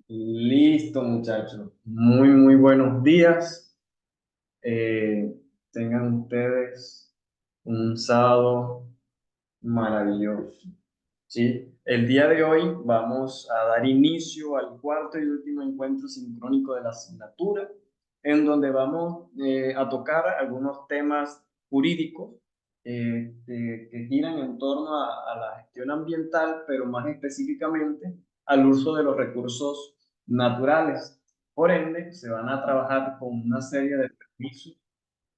Listo, muchachos. Muy buenos días. Eh, Tengan ustedes un sábado maravilloso. ¿Sí? El día de hoy vamos a dar inicio al cuarto y último encuentro sincrónico de la asignatura, en donde vamos a tocar algunos temas jurídicos que giran en torno a la gestión ambiental, pero más específicamente al uso de los recursos naturales. Por ende, se van a trabajar con una serie de permisos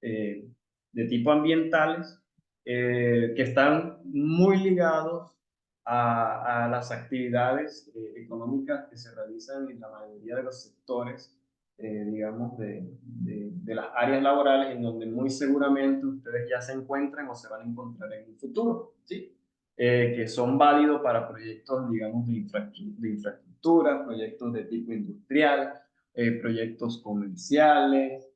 eh, de tipo ambientales que están muy ligados a las actividades económicas que se realizan en la mayoría de los sectores, digamos, de las áreas laborales en donde muy seguramente ustedes ya se encuentran o se van a encontrar en el futuro, ¿sí? Que son válidos para proyectos, digamos, de infraestructura, proyectos de tipo industrial, proyectos comerciales,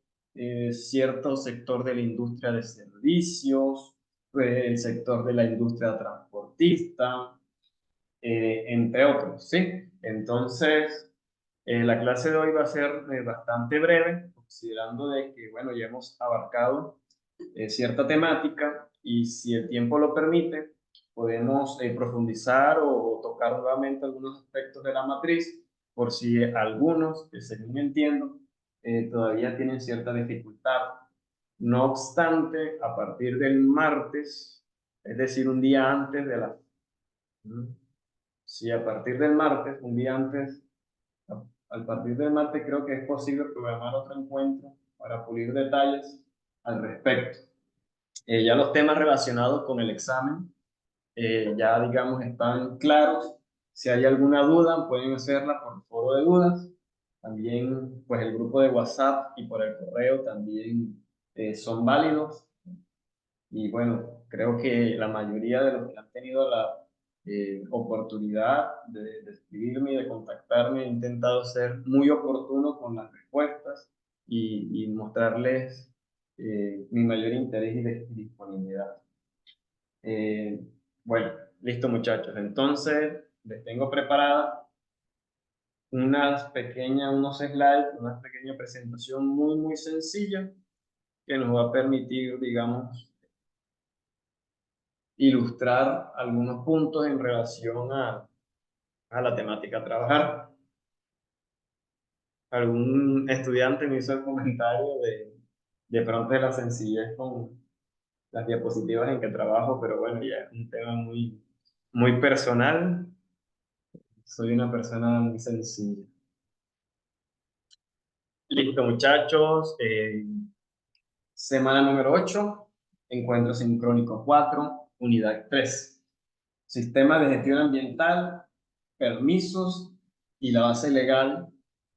cierto sector de la industria de servicios, el sector de la industria transportista, entre otros, ¿sí? Entonces, la clase de hoy va a ser bastante breve, considerando de que, bueno, ya hemos abarcado cierta temática y si el tiempo lo permite, podemos profundizar o tocar nuevamente algunos aspectos de la matriz, por si algunos, que según entiendo, todavía tienen cierta dificultad. No obstante, a partir del martes, es decir, un día antes de la... Si a partir del martes, un día antes, al partir del martes creo que es posible programar otro encuentro para pulir detalles al respecto. Ya los temas relacionados con el examen ya, digamos, están claros. Si hay alguna duda, pueden hacerla por el foro de dudas. También, pues, el grupo de WhatsApp y por el correo también son válidos. Y bueno, creo que la mayoría de los que han tenido la oportunidad de escribirme y de contactarme, he intentado ser muy oportuno con las respuestas y mostrarles mi mayor interés y disponibilidad. Eh, bueno, listo muchachos. Entonces, les tengo preparada unos slides, una pequeña presentación muy sencilla que nos va a permitir, digamos, ilustrar algunos puntos en relación a la temática a trabajar. Algún estudiante me hizo el comentario de pronto de la sencillez con las diapositivas en que trabajo, pero bueno, ya es un tema muy personal. Soy una persona muy sencilla. Listo, muchachos. Semana número 8, encuentro sincrónico 4, unidad 3. Sistema de gestión ambiental, permisos y la base legal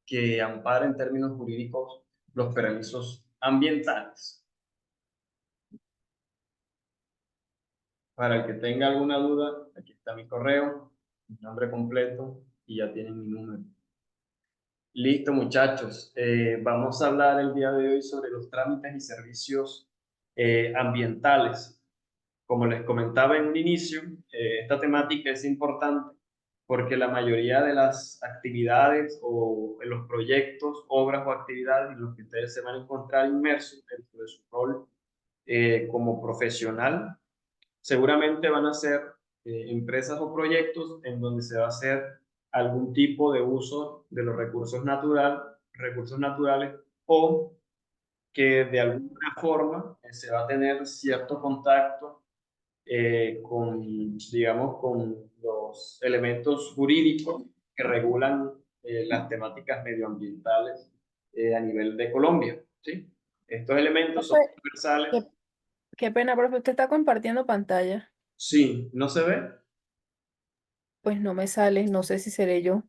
que ampara en términos jurídicos los permisos ambientales. Para el que tenga alguna duda, aquí está mi correo, mi nombre completo y ya tienen mi número. Listo, muchachos. Vamos a hablar el día de hoy sobre los trámites y servicios ambientales. Como les comentaba en un inicio, esta temática es importante porque la mayoría de las actividades o en los proyectos, obras o actividades en los que ustedes se van a encontrar inmersos dentro de su rol como profesional, seguramente van a ser empresas o proyectos en donde se va a hacer algún tipo de uso de los recursos naturales o que de alguna forma se va a tener cierto contacto con, digamos, con los elementos jurídicos que regulan las temáticas medioambientales a nivel de Colombia, ¿sí? Estos elementos son Profe, universales. qué, qué pena, profe, usted está compartiendo pantalla. Sí, ¿no se ve? Pues no me sale, no sé si seré yo.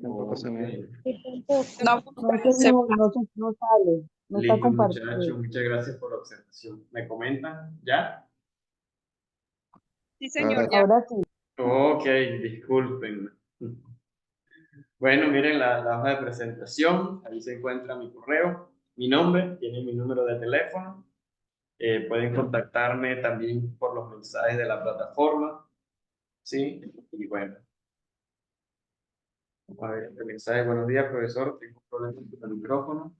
Tampoco se ve. Ok. No, No, se- señor, no sale, no está Listo, compartido. muchachos, muchas gracias por la observación. ¿Me comentan? ¿Ya? sí, Ahora señor, ya. Ahora sí. Ok, disculpen. Bueno, miren la hoja de presentación, ahí se encuentra mi correo, mi nombre, tiene mi número de teléfono. Pueden contactarme también por los mensajes de la plataforma, ¿sí? Y bueno, A ver, este mensaje, buenos días, profesor, tengo un problema con el micrófono.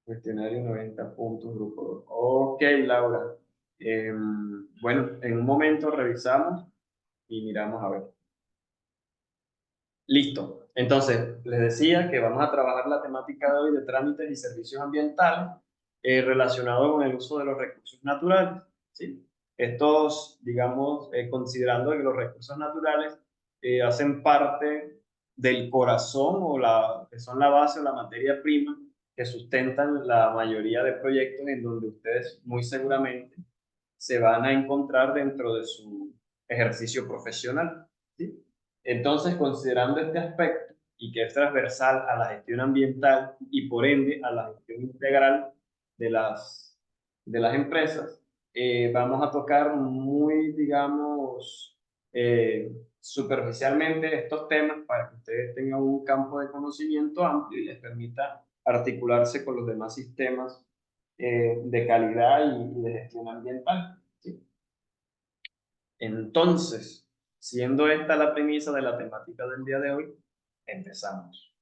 Cuestionario 90 puntos, grupo 2. Ok, Laura. Bueno, en un momento revisamos y miramos a ver. Listo. Entonces, les decía que vamos a trabajar la temática de hoy de trámites y servicios ambientales relacionados con el uso de los recursos naturales. ¿Sí? Estos, digamos, considerando que los recursos naturales hacen parte del corazón que son la base o la materia prima que sustentan la mayoría de proyectos en donde ustedes muy seguramente se van a encontrar dentro de su ejercicio profesional. ¿Sí? Entonces, considerando este aspecto y que es transversal a la gestión ambiental y por ende a la gestión integral de las empresas, vamos a tocar muy, digamos, superficialmente estos temas para que ustedes tengan un campo de conocimiento amplio y les permita articularse con los demás sistemas de calidad y de gestión ambiental. ¿Sí? Entonces, siendo esta la premisa de la temática del día de hoy, empezamos.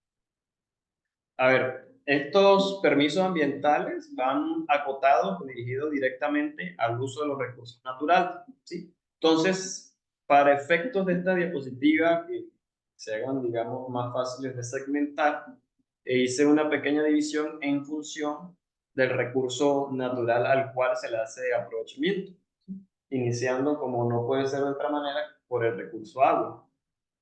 A ver, estos permisos ambientales van acotados, dirigidos directamente al uso de los recursos naturales, ¿sí? Entonces, para efectos de esta diapositiva, que se hagan, digamos, más fáciles de segmentar, hice una pequeña división en función del recurso natural al cual se le hace aprovechamiento, iniciando, como no puede ser de otra manera, por el recurso agua.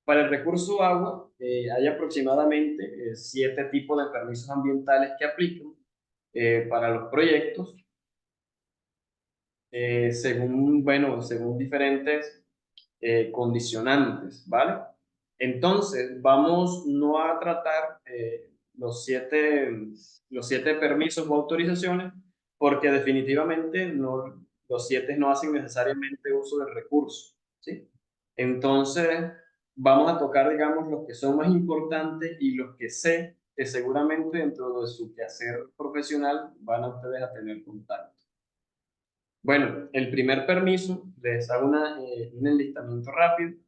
Para el recurso agua, hay aproximadamente 7 tipos de permisos ambientales que aplican para los proyectos, según diferentes condicionantes, ¿vale? Entonces, vamos no a tratar los siete permisos o autorizaciones, porque definitivamente los 7 no hacen necesariamente uso del recurso, ¿sí? Entonces, vamos a tocar, digamos, los que son más importantes y los que sé que seguramente dentro de su quehacer profesional van a ustedes a tener contacto. Bueno, el primer permiso, les hago un enlistamiento rápido.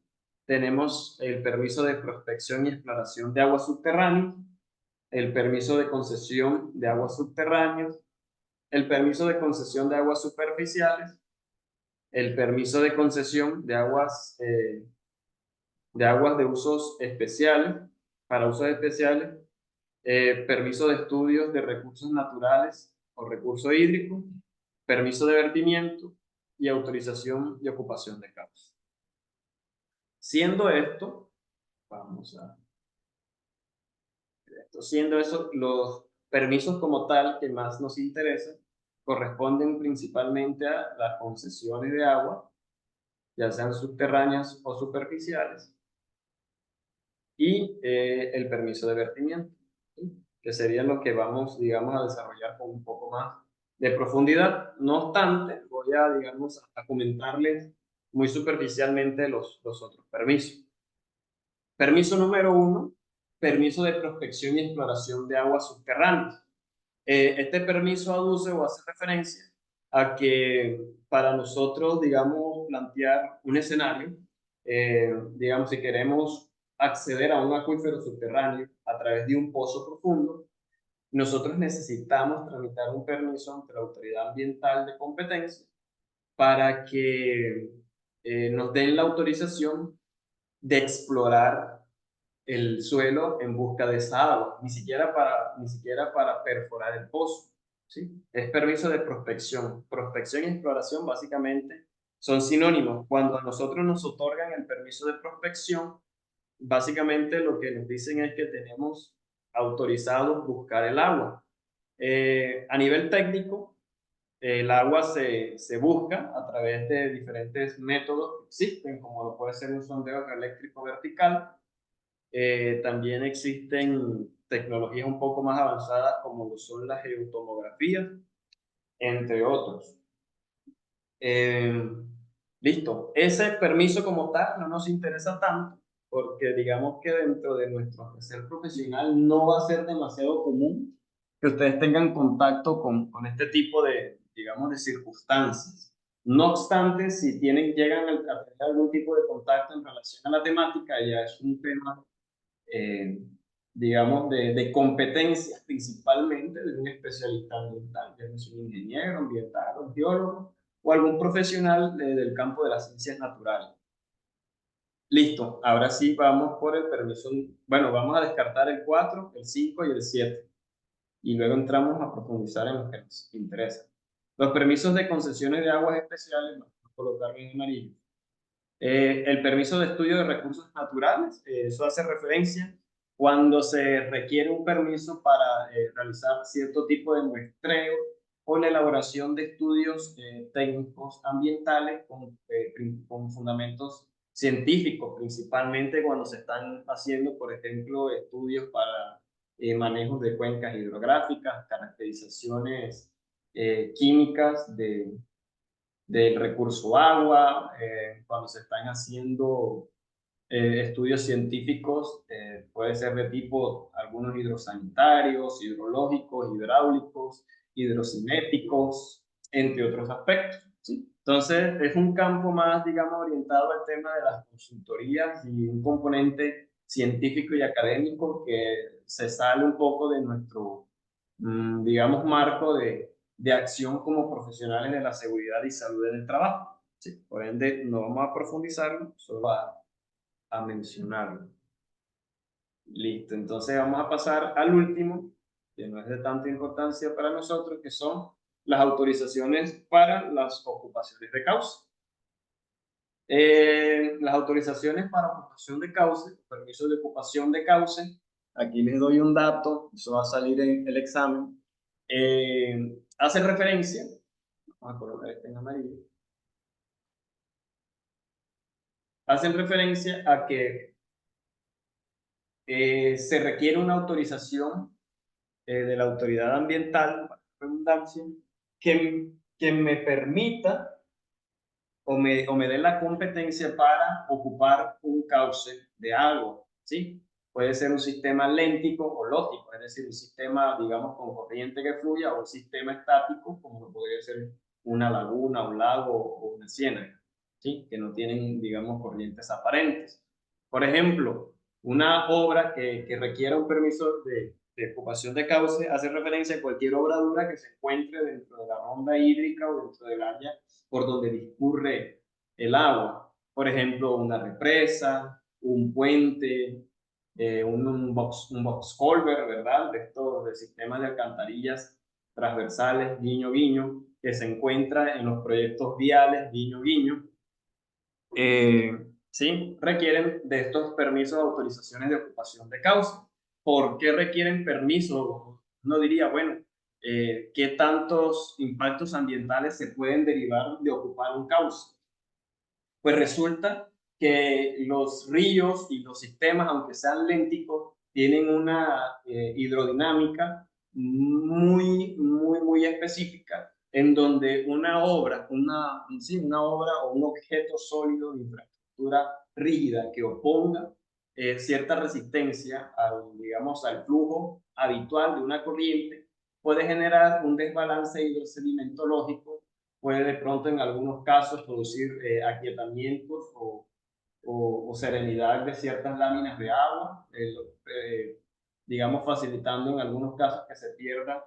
Tenemos el permiso de prospección y exploración de aguas subterráneas, el permiso de concesión de aguas subterráneas, el permiso de concesión de aguas superficiales, el permiso de concesión de aguas de usos especiales, para usos especiales, permiso de estudios de recursos naturales o recurso hídrico, permiso de vertimiento y autorización de ocupación de causa. Siendo esto, vamos a siendo eso, los permisos como tal que más nos interesan corresponden principalmente a las concesiones de agua, ya sean subterráneas o superficiales, y el permiso de vertimiento, ¿sí? Que serían los que vamos, digamos, a desarrollar con un poco más de profundidad. No obstante, voy a, digamos, a comentarles muy superficialmente los otros permisos. Permiso número 1, permiso de prospección y exploración de aguas subterráneas. Este permiso aduce o hace referencia a que para nosotros, digamos, plantear un escenario, digamos, si queremos acceder a un acuífero subterráneo a través de un pozo profundo, nosotros necesitamos tramitar un permiso ante la autoridad ambiental de competencia para que nos den la autorización de explorar el suelo en busca de esa agua, ni siquiera para perforar el pozo, ¿sí? Es permiso de prospección. Prospección y exploración básicamente son sinónimos. Cuando a nosotros nos otorgan el permiso de prospección, básicamente lo que nos dicen es que tenemos autorizado buscar el agua. A nivel técnico, el agua se busca a través de diferentes métodos que existen, como lo puede ser un sondeo eléctrico vertical. También existen tecnologías un poco más avanzadas como lo son las geotomografías, entre otros. Listo. Ese permiso como tal no nos interesa tanto porque digamos que dentro de nuestro ejercicio profesional no va a ser demasiado común que ustedes tengan contacto con este tipo de, digamos, de circunstancias. No obstante, si llegan a tener algún tipo de contacto en relación a la temática, ya es un tema, eh, digamos, de competencias principalmente de un especialista ambiental, ya es un ingeniero ambiental, un biólogo o algún profesional del campo de las ciencias naturales. Listo, ahora sí vamos por el permiso. Bueno, vamos a descartar el 4, el 5 y el 7 y luego entramos a profundizar en los que nos interesa. Los permisos de concesiones de aguas especiales, vamos a colocarlo en amarillo. El permiso de estudio de recursos naturales, eso hace referencia cuando se requiere un permiso para realizar cierto tipo de muestreo o la elaboración de estudios técnicos ambientales con fundamentos científicos, principalmente cuando se están haciendo, por ejemplo, estudios para manejos de cuencas hidrográficas, caracterizaciones químicas del recurso agua, cuando se están haciendo estudios científicos, puede ser de tipo algunos hidrosanitarios, hidrológicos, hidráulicos, hidrocinéticos, entre otros aspectos, ¿sí? Entonces, es un campo más, digamos, orientado al tema de las consultorías y un componente científico y académico que se sale un poco de nuestro, digamos, marco de acción como profesionales de la seguridad y salud en el trabajo. Sí, por ende, no vamos a profundizarlo, solo a mencionarlo. Listo, entonces vamos a pasar al último, que no es de tanta importancia para nosotros, que son las autorizaciones para las ocupaciones de cauce. Las autorizaciones para ocupación de cauce, permisos de ocupación de cauce, aquí les doy un dato, eso va a salir en el examen, hace referencia, vamos a colocar este en amarillo, hacen referencia a que se requiere una autorización de la autoridad ambiental, para redundancia, que me permita o me dé la competencia para ocupar un cauce de agua, ¿sí? Puede ser un sistema léntico o lógico, es decir, un sistema, digamos, con corriente que fluya o un sistema estático, como podría ser una laguna, un lago o una ciénaga, ¿sí? Que no tienen, digamos, corrientes aparentes. Por ejemplo, una obra que requiera un permiso de ocupación de cauce hace referencia a cualquier obradura que se encuentre dentro de la ronda hídrica o dentro del área por donde discurre el agua. Por ejemplo, una represa, un puente, un box culvert, ¿verdad? De estos de sistemas de alcantarillas transversales, guiño, guiño, que se encuentra en los proyectos viales, guiño, guiño. Sí, requieren de estos permisos de autorizaciones de ocupación de cauce. ¿Por qué requieren permiso? Uno diría, bueno, ¿qué tantos impactos ambientales se pueden derivar de ocupar un cauce? Pues resulta que los ríos y los sistemas, aunque sean lénticos, tienen una hidrodinámica muy específica, en donde una obra o un objeto sólido de infraestructura rígida que oponga cierta resistencia digamos, al flujo habitual de una corriente, puede generar un desbalance hidrosedimentológico, puede de pronto en algunos casos producir aquietamientos o serenidad de ciertas láminas de agua, digamos facilitando en algunos casos que se pierda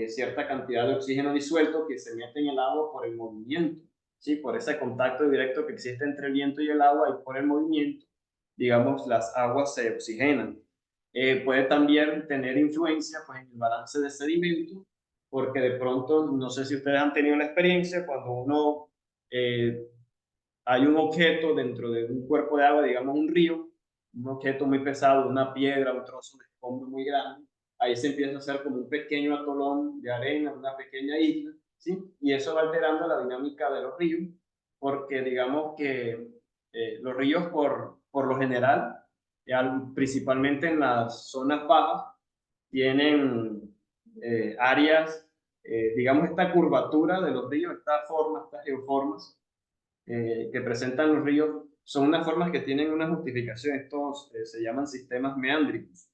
cierta cantidad de oxígeno disuelto que se mete en el agua por el movimiento, ¿sí? Por ese contacto directo que existe entre el viento y el agua y por el movimiento, digamos, las aguas se oxigenan. Puede también tener influencia pues, en el balance de sedimentos, porque de pronto, no sé si ustedes han tenido la experiencia, cuando hay un objeto dentro de un cuerpo de agua, digamos un río, un objeto muy pesado, una piedra, un trozo de escombro muy grande, ahí se empieza a hacer como un pequeño atolón de arena, una pequeña isla, ¿sí? Y eso va alterando la dinámica de los ríos, porque digamos que los ríos por lo general, principalmente en las zonas bajas, tienen áreas, digamos, esta curvatura de los ríos, estas geoformas que presentan los ríos, son unas formas que tienen una justificación. Estos se llaman sistemas meándricos.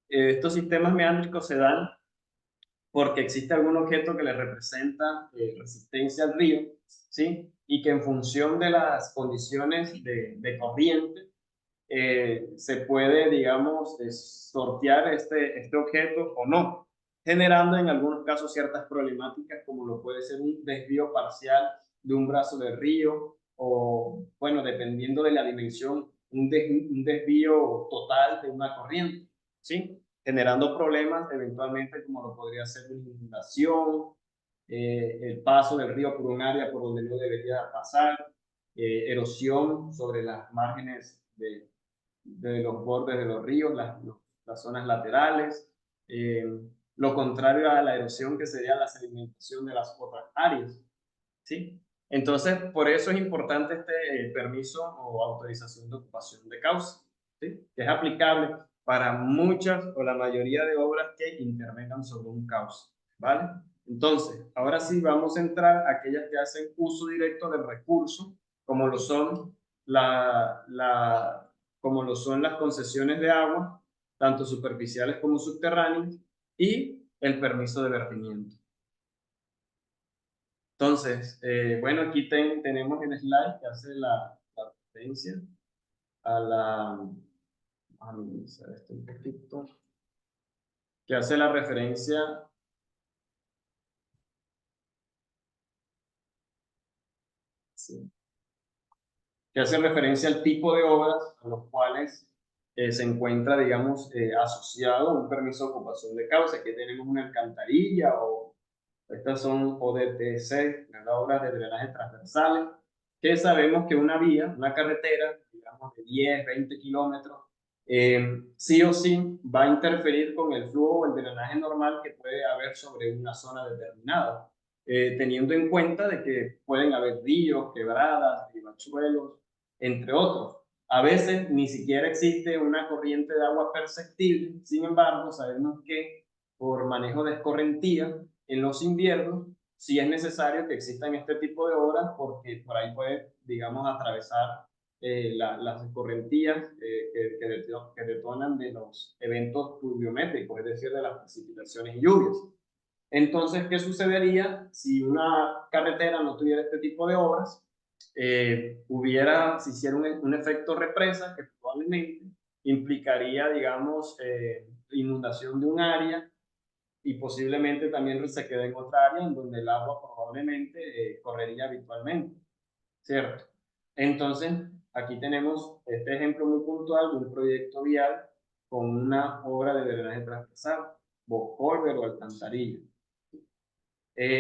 Estos sistemas meándricos se dan porque existe algún objeto que le representa resistencia al río, ¿sí? Y que en función de las condiciones de corriente, se puede, digamos, sortear este objeto o no, generando en algunos casos ciertas problemáticas, como lo puede ser un desvío parcial de un brazo del río, o, bueno, dependiendo de la dimensión, un desvío total de una corriente, ¿sí? Generando problemas eventualmente como lo podría ser una inundación, el paso del río por un área por donde no debería pasar, erosión sobre las márgenes de los bordes de los ríos, las zonas laterales, eh, lo contrario a la erosión que sería la sedimentación de las otras áreas, ¿sí? Entonces, por eso es importante este permiso o autorización de ocupación de causa, ¿sí? Que es aplicable para muchas o la mayoría de obras que intervengan sobre un cauce, ¿vale? Entonces, ahora sí vamos a entrar a aquellas que hacen uso directo del recurso, como lo son como lo son las concesiones de agua, tanto superficiales como subterráneas, y el permiso de vertimiento. Entonces, bueno, aquí tenemos el slide que hace la referencia a la... A minimizar esto un poquito. Que hace la referencia... Sí, que hace referencia al tipo de obras a los cuales se encuentra, digamos, asociado un permiso de ocupación de causa. Aquí tenemos una alcantarilla o estas son ODTC, obras de drenaje transversales, que sabemos que una vía, una carretera, digamos de 10, 20 kilómetros, sí o sí va a interferir con el flujo o el drenaje normal que puede haber sobre una zona determinada, teniendo en cuenta de que pueden haber ríos, quebradas, ribachuelos, entre otros. A veces ni siquiera existe una corriente de agua perceptible, sin embargo, sabemos que por manejo de escorrentía, en los inviernos, sí es necesario que existan este tipo de obras porque por ahí puede, digamos, atravesar las escorrentías que detonan de los eventos pluviométricos, es decir, de las precipitaciones y lluvias. Entonces, ¿qué sucedería si una carretera no tuviera este tipo de obras? Se hiciera un efecto represa que probablemente implicaría, digamos, inundación de un área y posiblemente también se quede en otra área en donde el agua probablemente correría habitualmente, ¿cierto? Entonces, aquí tenemos este ejemplo muy puntual de un proyecto vial con una obra de drenaje transversal, box-culvert o alcantarilla.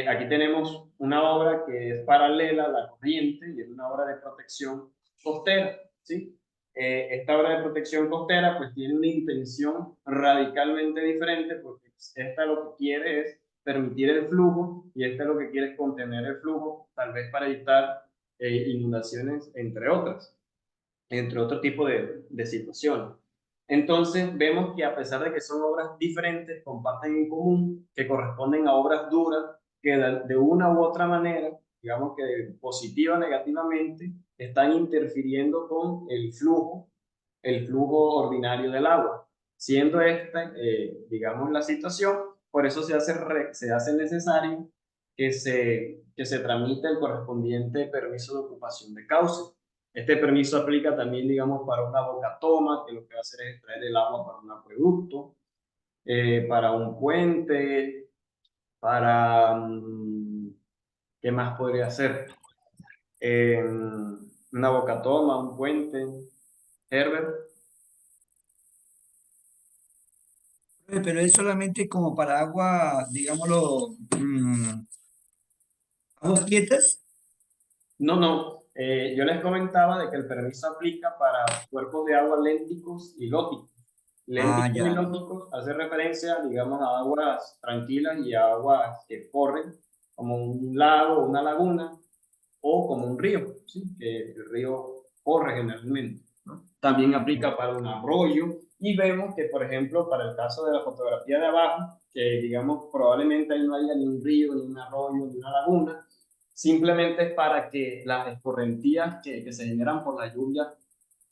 Aquí tenemos una obra que es paralela a la corriente y es una obra de protección costera, ¿sí? Esta obra de protección costera pues tiene una intención radicalmente diferente porque esta lo que quiere es permitir el flujo y esta lo que quiere es contener el flujo, tal vez para evitar inundaciones, entre otro tipo de situaciones. Entonces vemos que a pesar de que son obras diferentes, comparten en común que corresponden a obras duras que de una u otra manera, digamos que positiva o negativamente, están interfiriendo con el flujo ordinario del agua. Siendo esta, digamos, la situación, por eso se hace necesario que se tramite el correspondiente permiso de ocupación de cauce. Este permiso aplica también, digamos, para una bocatoma, que lo que va a hacer es extraer el agua para un acueducto, para un puente, para... ¿qué más podría hacer? Una bocatoma, un puente. Herbert. Pero es solamente como para agua, digámoslo, aguas quietas. No, no. Yo les comentaba de que el permiso aplica para cuerpos de agua lénticos y lóticos. Ah, Lénticos y ya. lóticos hace referencia, digamos, a aguas tranquilas y a aguas que corren, como un lago, una laguna, o como un río, ¿sí? Que el río corre generalmente, ¿no? También aplica para un arroyo y vemos que, por ejemplo, para el caso de la fotografía de abajo, que digamos probablemente ahí no haya ni un río, ni un arroyo, ni una laguna, simplemente es para que las escorrentías que se generan por la lluvia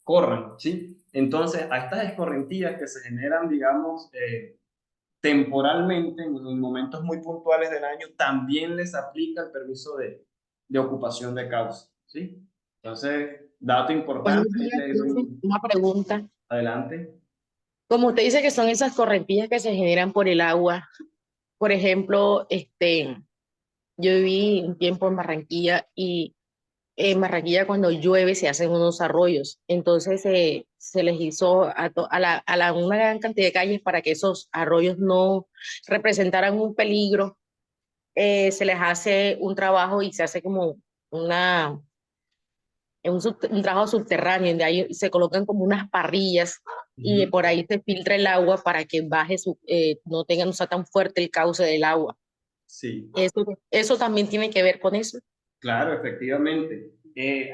corran, ¿sí? Entonces, a estas escorrentías que se generan, digamos, temporalmente, en momentos muy puntuales del año, también les aplica el permiso de ocupación de causa, ¿sí? Entonces, dato Buenos importante, días, profe. Una pregunta. adelante. Como usted dice que son esas correntías que se generan por el agua, por ejemplo, yo viví un tiempo en Barranquilla y en Barranquilla cuando llueve se hacen unos arroyos. Entonces se les hizo una gran cantidad de calles para que esos arroyos no representaran un peligro. Se les hace un trabajo y se hace como una un trabajo subterráneo, donde ahí se colocan como unas parrillas y Ujú. por ahí se filtra el agua para que baje no sea tan fuerte el cauce del agua. Sí. Eso también tiene que ver con eso. Claro, efectivamente.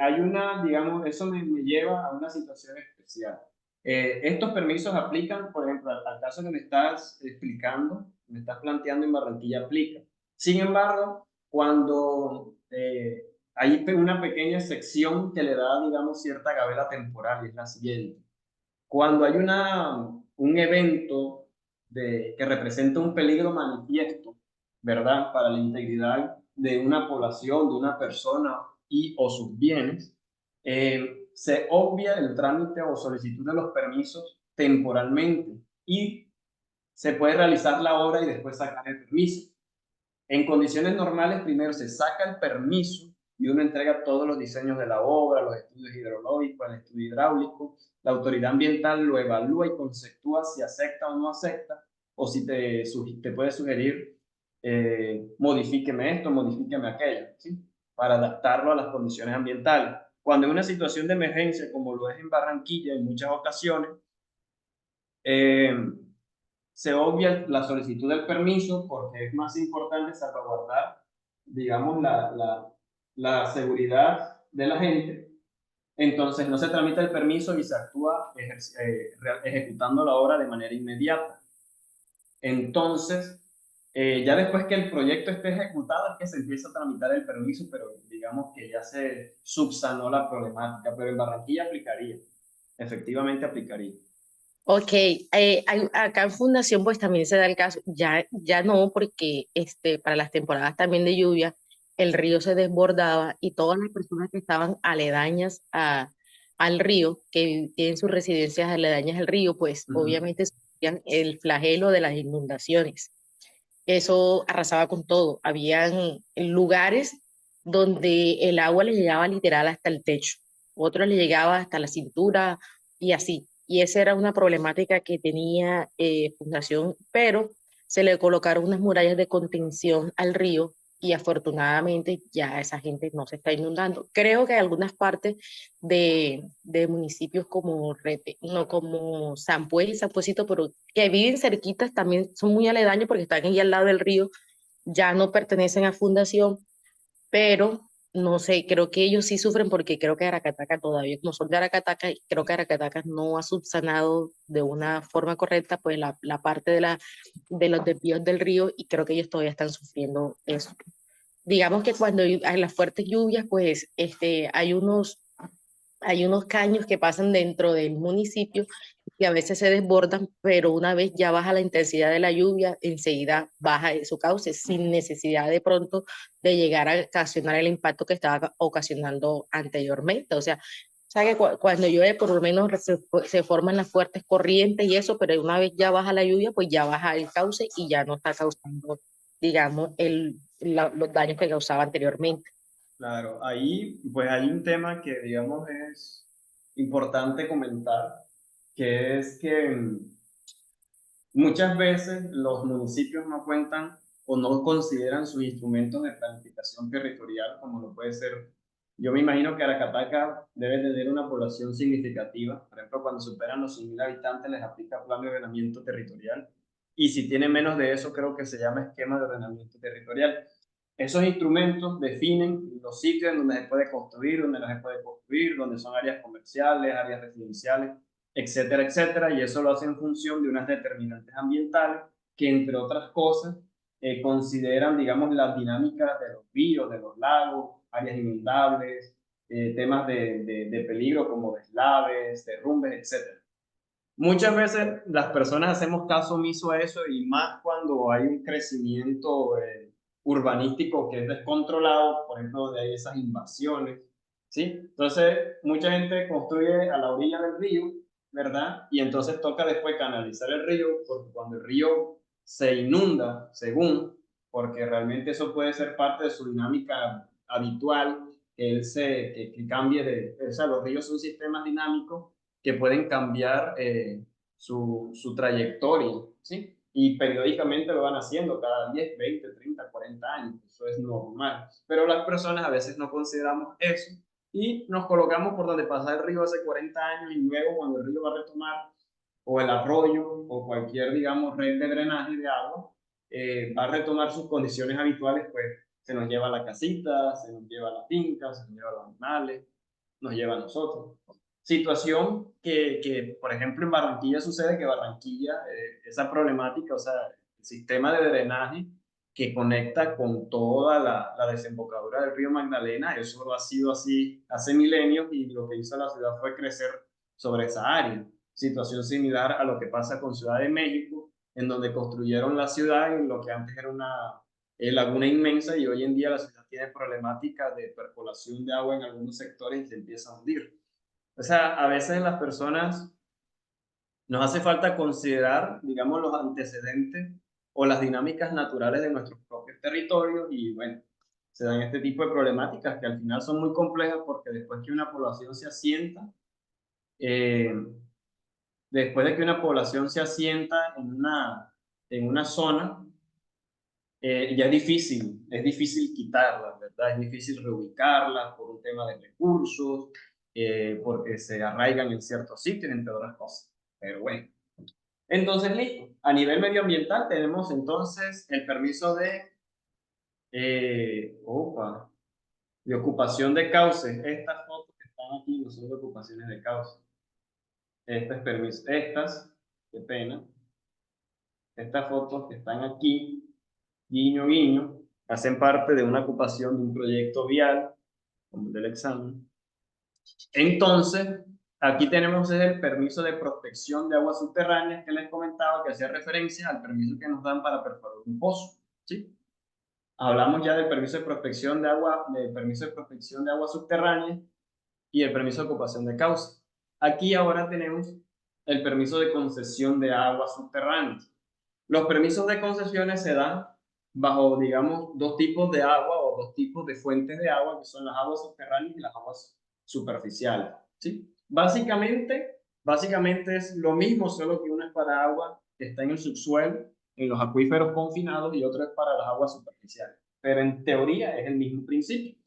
Hay una, digamos, eso me lleva a una situación especial. Estos permisos aplican, por ejemplo, al caso que me estás explicando, me estás planteando en Barranquilla, aplica. Sin embargo, cuando hay una pequeña sección que le da, digamos, cierta gabela temporal, y es la siguiente. Cuando hay un evento que representa un peligro manifiesto, ¿verdad? Para la integridad de una población, de una persona y o sus bienes, se obvia el trámite o solicitud de los permisos temporalmente y se puede realizar la obra y después sacar el permiso. En condiciones normales, primero se saca el permiso y uno entrega todos los diseños de la obra, los estudios hidrológicos, el estudio hidráulico. La autoridad ambiental lo evalúa y conceptúa si acepta o no acepta, o si te puede sugerir, modifíqueme esto, modifíqueme aquello, ¿sí? Para adaptarlo a las condiciones ambientales. Cuando en una situación de emergencia, como lo es en Barranquilla en muchas ocasiones, eh, se obvia la solicitud del permiso porque es más importante salvaguardar, digamos, la seguridad de la gente. Entonces no se tramita el permiso y se actúa ejecutando la obra de manera inmediata. Entonces, ya después que el proyecto esté ejecutado es que se empieza a tramitar el permiso, pero digamos que ya se subsanó la problemática, pero en Barranquilla aplicaría, efectivamente aplicaría. Ok, acá en Fundación pues también se da el caso, ya no, porque para las temporadas también de lluvia el río se desbordaba y todas las personas que estaban aledañas al río, que tienen sus residencias aledañas al río, pues Ujú. obviamente sufrían el flagelo de las inundaciones. Eso arrasaba con todo. Habían lugares donde el agua le llegaba literal hasta el techo, otros le llegaba hasta la cintura y así. Y esa era una problemática que tenía Fundación, pero se le colocaron unas murallas de contención al río y afortunadamente ya esa gente no se está inundando. Creo que hay algunas partes de municipios como, no, como Sampués y Sampuesito, pero que viven cerquitas también son muy aledaños porque están ahí al lado del río, ya no pertenecen a Fundación, pero no sé, creo que ellos sí sufren porque creo que Aracataca todavía, como son de Aracataca, creo que Aracataca no ha subsanado de una forma correcta pues la parte de los desvíos del río y creo que ellos todavía están sufriendo eso. Digamos que cuando hay las fuertes lluvias, pues hay unos caños que pasan dentro del municipio y a veces se desbordan, pero una vez ya baja la intensidad de la lluvia, enseguida baja su cauce sin necesidad de pronto de llegar a ocasionar el impacto que estaba ocasionando anteriormente. O sea que cuando llueve por lo menos se forman las fuertes corrientes y eso, pero una vez ya baja la lluvia, pues ya baja el cauce y ya no está causando, digamos, los daños que causaba anteriormente. Claro, ahí pues hay un tema que digamos es importante comentar, que es que muchas veces los municipios no cuentan o no consideran sus instrumentos de planificación territorial, como lo puede ser. Yo me imagino que Aracataca debe tener una población significativa. Por ejemplo, cuando superan los 100.000 habitantes les aplica plan de ordenamiento territorial. Y si tiene menos de eso, creo que se llama esquema de ordenamiento territorial. Esos instrumentos definen los sitios en donde se puede construir, donde no se puede construir, donde son áreas comerciales, áreas residenciales, etcétera, etcétera, y eso lo hace en función de unas determinantes ambientales que, entre otras cosas, consideran, digamos, las dinámicas de los ríos, de los lagos, áreas inundables, temas de peligro como deslaves, derrumbes, etcétera. Muchas veces las personas hacemos caso omiso a eso y más cuando hay un crecimiento urbanístico que es descontrolado, por ejemplo, de ahí esas invasiones, ¿sí? Entonces, mucha gente construye a la orilla del río, ¿verdad? Y entonces toca después canalizar el río, porque cuando el río se inunda, según, porque realmente eso puede ser parte de su dinámica habitual, que cambie o sea, los ríos son sistemas dinámicos que pueden cambiar su trayectoria, ¿sí? Y periódicamente lo van haciendo cada 10, 20, 30, 40 años, eso es normal. Pero las personas a veces no consideramos eso y nos colocamos por donde pasa el río hace 40 años y luego cuando el río va a retomar, o el arroyo, o cualquier, digamos, red de drenaje de agua, va a retomar sus condiciones habituales, pues se nos lleva a la casita, se nos lleva a la finca, se nos lleva a los animales, nos lleva a nosotros. Situación por ejemplo, en Barranquilla sucede que Barranquilla, esa problemática, o sea, el sistema de drenaje que conecta con toda la desembocadura del río Magdalena, eso ha sido así hace milenios y lo que hizo la ciudad fue crecer sobre esa área. Situación similar a lo que pasa con Ciudad de México, en donde construyeron la ciudad en lo que antes era una laguna inmensa y hoy en día la ciudad tiene problemáticas de percolación de agua en algunos sectores y se empieza a hundir. O sea, a veces las personas nos hace falta considerar, digamos, los antecedentes o las dinámicas naturales de nuestros propios territorios y bueno, se dan este tipo de problemáticas que al final son muy complejas porque después que una población se asienta, eh, después de que una población se asienta en una zona, ya es difícil quitarlas, ¿verdad? Es difícil reubicarlas por un tema de recursos, porque se arraigan en ciertos sitios, entre otras cosas. Pero bueno, entonces listo. A nivel medioambiental tenemos entonces el permiso de ocupación de cauces. Estas fotos que están aquí no son de ocupaciones de cauces. Estas permiso, qué pena. Estas fotos que están aquí, guiño, guiño, hacen parte de una ocupación de un proyecto vial, como el del examen. Entonces, aquí tenemos el permiso de prospección de aguas subterráneas que les comentaba, que hacía referencia al permiso que nos dan para perforar un pozo, ¿sí? Hablamos ya del permiso de prospección de agua, del permiso de prospección de aguas subterráneas y el permiso de ocupación de cauce. Aquí ahora tenemos el permiso de concesión de aguas subterráneas. Los permisos de concesiones se dan bajo, digamos, dos tipos de agua o dos tipos de fuentes de agua, que son las aguas subterráneas y las aguas superficiales, ¿sí? Básicamente es lo mismo, solo que una es para agua que está en el subsuelo, en los acuíferos confinados, y otra es para las aguas superficiales. Pero en teoría es el mismo principio.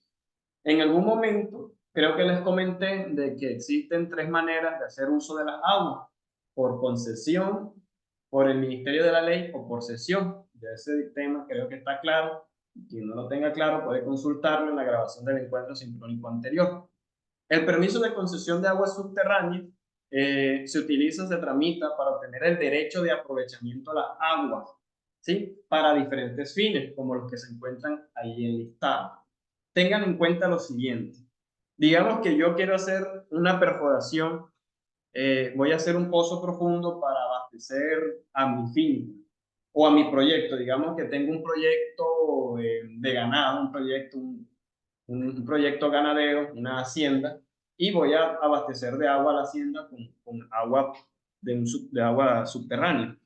En algún momento, creo que les comenté de que existen tres maneras de hacer uso de las aguas: por concesión, por el Ministerio de la Ley o por cesión. Ya ese tema creo que está claro. Quien no lo tenga claro puede consultarlo en la grabación del encuentro sincrónico anterior. El permiso de concesión de aguas subterráneas se utiliza, se tramita para obtener el derecho de aprovechamiento a las aguas, ¿sí? Para diferentes fines, como los que se encuentran ahí enlistados. Tengan en cuenta lo siguiente. Digamos que yo quiero hacer una perforación, voy a hacer un pozo profundo para abastecer a mi finca o a mi proyecto. Digamos que tengo un proyecto de ganado, un proyecto ganadero, una hacienda, y voy a abastecer de agua a la hacienda con agua de agua subterránea.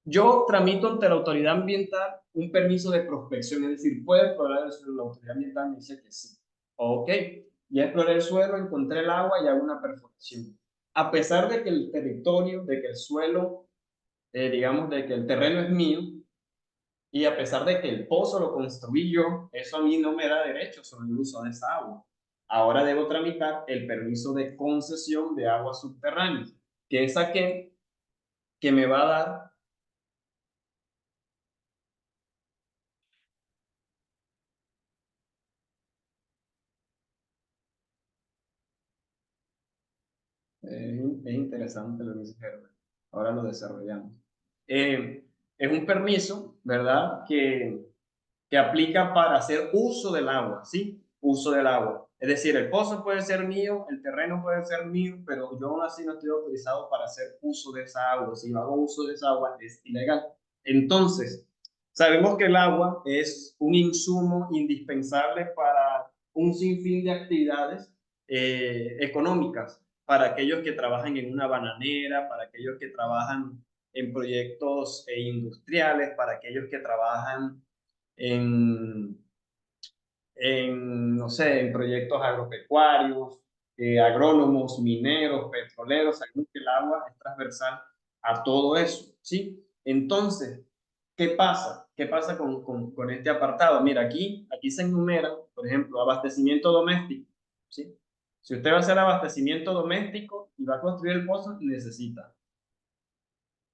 Yo tramito ante la autoridad ambiental un permiso de prospección, es decir, puedo explorar el suelo. La autoridad ambiental me dice que sí. Ok, ya exploré el suelo, encontré el agua y hago una perforación. A pesar de que el territorio, de que el suelo, digamos, de que el terreno es mío, y a pesar de que el pozo lo construí yo, eso a mí no me da derecho sobre el uso de esa agua. Ahora debo tramitar el permiso de concesión de aguas subterráneas, que es aquel que me va a dar es interesante lo que dice Herbert. Ahora lo desarrollamos. Es un permiso, ¿verdad? Que aplica para hacer uso del agua, ¿sí? uso del agua. Es decir, el pozo puede ser mío, el terreno puede ser mío, pero yo aún así no estoy autorizado para hacer uso de esa agua. Si hago uso de esa agua es ilegal. Entonces, sabemos que el agua es un insumo indispensable para un sinfín de actividades económicas, para aquellos que trabajan en una bananera, para aquellos que trabajan en proyectos industriales, para aquellos que trabajan en, no sé, en proyectos agropecuarios, agrónomos, mineros, petroleros. Sabemos que el agua es transversal a todo eso, ¿sí? Entonces, ¿qué pasa? ¿Qué pasa con este apartado? Mira, aquí se enumeran, por ejemplo, abastecimiento doméstico, ¿sí? Si usted va a hacer abastecimiento doméstico y va a construir el pozo, necesita.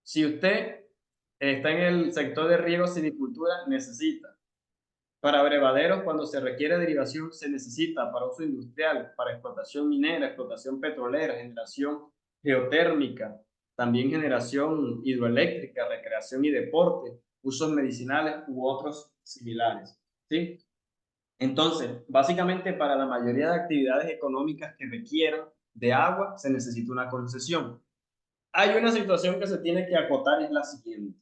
Si usted está en el sector de riego silvicultura, necesita. Para abrevaderos, cuando se requiere derivación, se necesita para uso industrial, para explotación minera, explotación petrolera, generación geotérmica, también generación hidroeléctrica, recreación y deporte, usos medicinales u otros similares, ¿sí? Entonces, básicamente para la mayoría de actividades económicas que requieran de agua, se necesita una concesión. Hay una situación que se tiene que acotar y es la siguiente.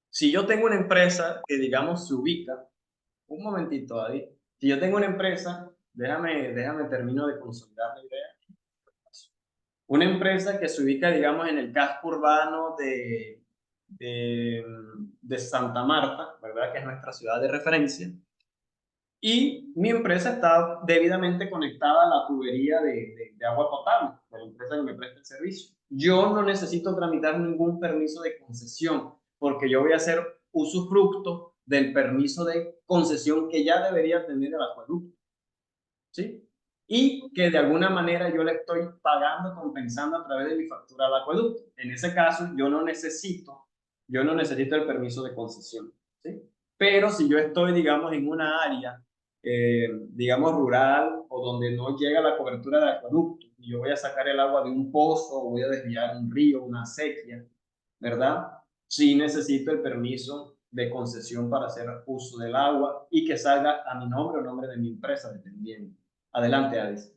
Si yo tengo una empresa que, digamos, se ubica, un momentito, Adi. Si yo tengo una empresa, déjame termino de consolidar la idea. Una empresa que se ubica, digamos, en el casco urbano de Santa Marta, ¿verdad? Que es nuestra ciudad de referencia. Y mi empresa está debidamente conectada a la tubería de agua potable, de la empresa que me presta el servicio. Yo no necesito tramitar ningún permiso de concesión, porque yo voy a hacer usufructo del permiso de concesión que ya debería tener el acueducto, ¿sí? Y que de alguna manera yo le estoy pagando, compensando a través de mi factura al acueducto. En ese caso, yo no necesito el permiso de concesión, ¿sí? Pero si yo estoy, digamos, en una área, digamos, rural o donde no llega la cobertura del acueducto y yo voy a sacar el agua de un pozo o voy a desviar un río, una acequia, ¿verdad? Sí necesito el permiso de concesión para hacer uso del agua y que salga a mi nombre o nombre de mi empresa dependiente. Adelante, Alice.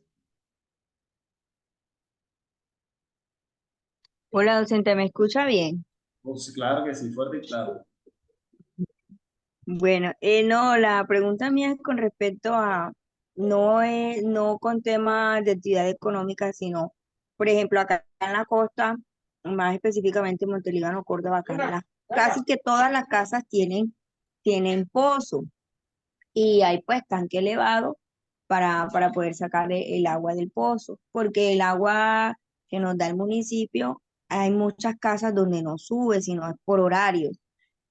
Hola, docente, ¿me escucha bien? Pues claro que sí, fuerte y claro. Bueno, no, la pregunta mía es con respecto a, no con temas de actividad económica, sino, por ejemplo, acá en la costa, más específicamente en Montelíbano, Córdoba, acá casi que todas las casas tienen pozo y hay pues tanque elevado para poder sacar el agua del pozo, porque el agua que nos da el municipio, hay muchas casas donde no sube, sino es por horarios.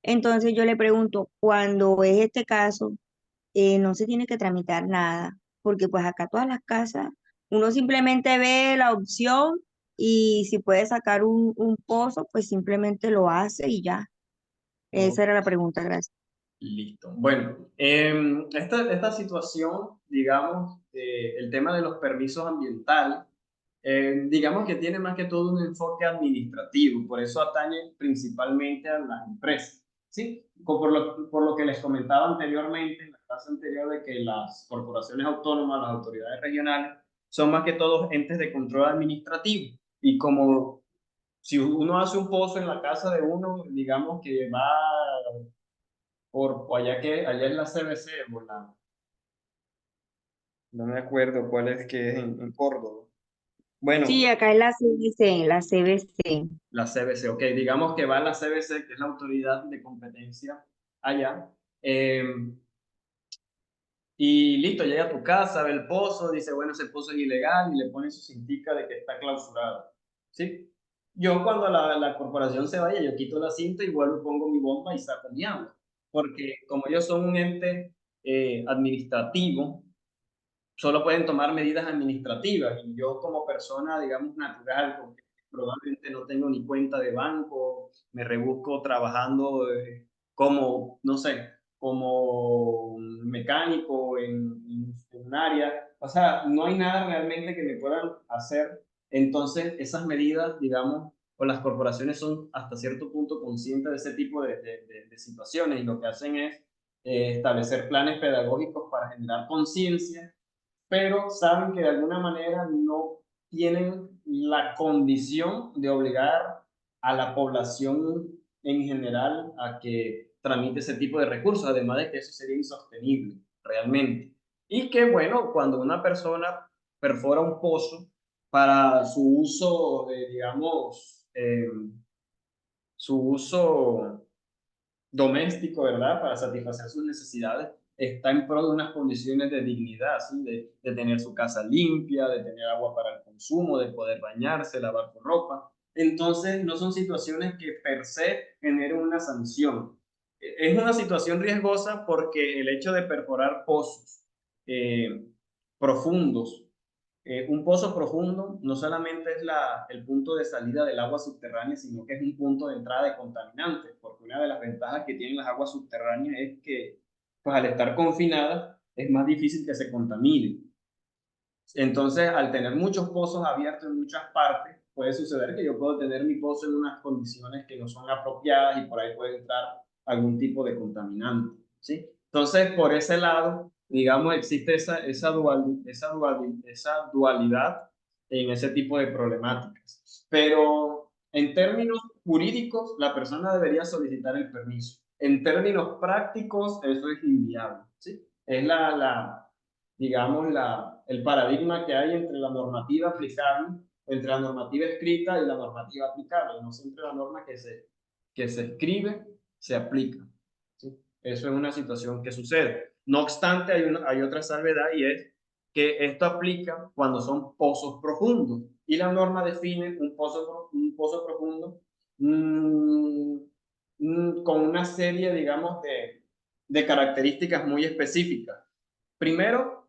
Entonces yo le pregunto, cuando es este caso, no se tiene que tramitar nada, porque pues acá todas las casas, uno simplemente ve la opción y si puede sacar un pozo, pues simplemente lo hace y ya. Oh, Esa era la pregunta, gracias. listo. Bueno, esta situación, digamos, el tema de los permisos ambientales, digamos que tiene más que todo un enfoque administrativo, por eso atañe principalmente a las empresas, ¿sí? Por lo que les comentaba anteriormente, en la clase anterior, de que las corporaciones autónomas, las autoridades regionales, son más que todo entes de control administrativo. Y como si uno hace un pozo en la casa de uno, digamos que va por allá es la CBC, o no me acuerdo cuál es que es en Córdoba. Sí, Bueno, acá es la CBC, la CBC. la CBC, ok, digamos que va a la CBC, que es la autoridad de competencia allá, y listo, llega a tu casa, ve el pozo, dice, bueno, ese pozo es ilegal y le pone su cintica de que está clausurado, ¿sí? Yo cuando la corporación se vaya, yo quito la cinta y vuelvo y pongo mi bomba y saco mi agua, porque como ellos son un ente administrativo, solo pueden tomar medidas administrativas y yo como persona, digamos, natural, porque probablemente no tengo ni cuenta de banco, me rebusco trabajando como, no sé, como mecánico en un área, o sea, no hay nada realmente que me puedan hacer. Entonces, esas medidas, digamos, o las corporaciones son hasta cierto punto conscientes de ese tipo de situaciones y lo que hacen es establecer planes pedagógicos para generar conciencia, pero saben que de alguna manera no tienen la condición de obligar a la población en general a que tramite ese tipo de recursos, además de que eso sería insostenible realmente. Y que bueno, cuando una persona perfora un pozo para su uso, digamos, su uso doméstico, ¿verdad? Para satisfacer sus necesidades, está en pro de unas condiciones de dignidad, ¿sí? De tener su casa limpia, de tener agua para el consumo, de poder bañarse, lavar su ropa. Entonces, no son situaciones que per se generen una sanción. Es una situación riesgosa porque el hecho de perforar pozos eh, profundos, un pozo profundo no solamente es el punto de salida del agua subterránea, sino que es un punto de entrada de contaminantes, porque una de las ventajas que tienen las aguas subterráneas es que, pues al estar confinadas, es más difícil que se contaminen. Entonces, al tener muchos pozos abiertos en muchas partes, puede suceder que yo puedo tener mi pozo en unas condiciones que no son apropiadas y por ahí puede entrar algún tipo de contaminante, ¿sí? Entonces, por ese lado, digamos, existe esa dualidad en ese tipo de problemáticas. Pero en términos jurídicos, la persona debería solicitar el permiso. En términos prácticos, eso es inviable, ¿sí? Es digamos, el paradigma que hay entre la normativa aplicable, entre la normativa escrita y la normativa aplicable. No siempre la norma que se escribe se aplica, ¿sí? Eso es una situación que sucede. No obstante, hay otra salvedad y es que esto aplica cuando son pozos profundos y la norma define un pozo profundo con una serie, digamos, de características muy específicas. Primero,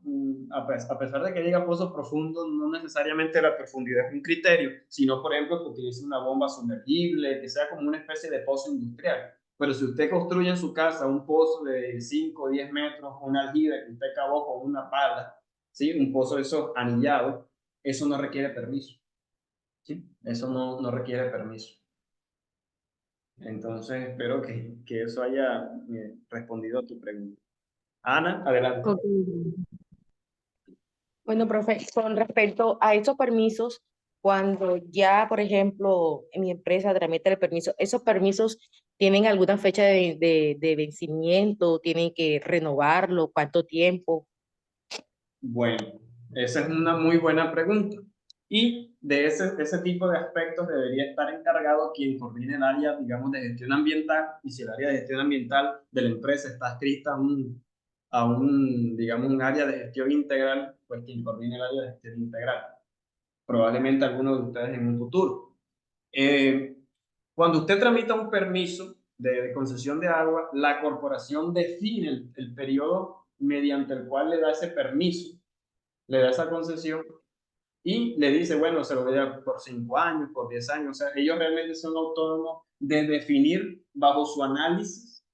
a pesar de que diga pozo profundo, no necesariamente la profundidad es un criterio, sino, por ejemplo, que utilice una bomba sumergible, que sea como una especie de pozo industrial. Pero si usted construye en su casa un pozo de 5 o 10 metros, una aljibe que usted cavó con una pala, ¿sí? Un pozo de esos anillados, eso no requiere permiso, ¿sí? Eso no requiere permiso. Entonces, espero que eso haya respondido a tu pregunta. Ana, adelante. Ok. Bueno, profe, con respecto a esos permisos, cuando ya, por ejemplo, en mi empresa tramita el permiso, ¿esos permisos tienen alguna fecha de vencimiento? ¿Tienen que renovarlo? ¿Cuánto tiempo? Bueno, esa es una muy buena pregunta. Y de ese tipo de aspectos debería estar encargado quien coordine el área, digamos, de gestión ambiental. Y si el área de gestión ambiental de la empresa está adscrita digamos, un área de gestión integral, pues quien coordine el área de gestión integral. Probablemente algunos de ustedes en un futuro. Cuando usted tramita un permiso de concesión de agua, la corporación define el periodo mediante el cual le da ese permiso, le da esa concesión y le dice, bueno, se lo voy a dar por 5 años, por 10 años. O sea, ellos realmente son autónomos de definir bajo su análisis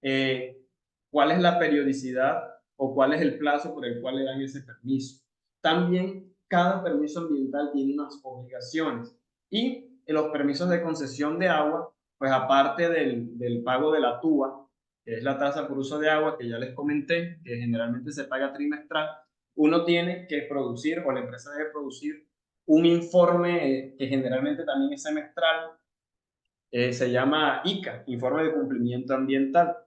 eh, cuál es la periodicidad o cuál es el plazo por el cual le dan ese permiso. También cada permiso ambiental tiene unas obligaciones y los permisos de concesión de agua, pues aparte del pago de la TUA, que es la tasa por uso de agua que ya les comenté, que generalmente se paga trimestral, uno tiene que producir, o la empresa debe producir, un informe que generalmente también es semestral, se llama ICA, Informe de Cumplimiento Ambiental.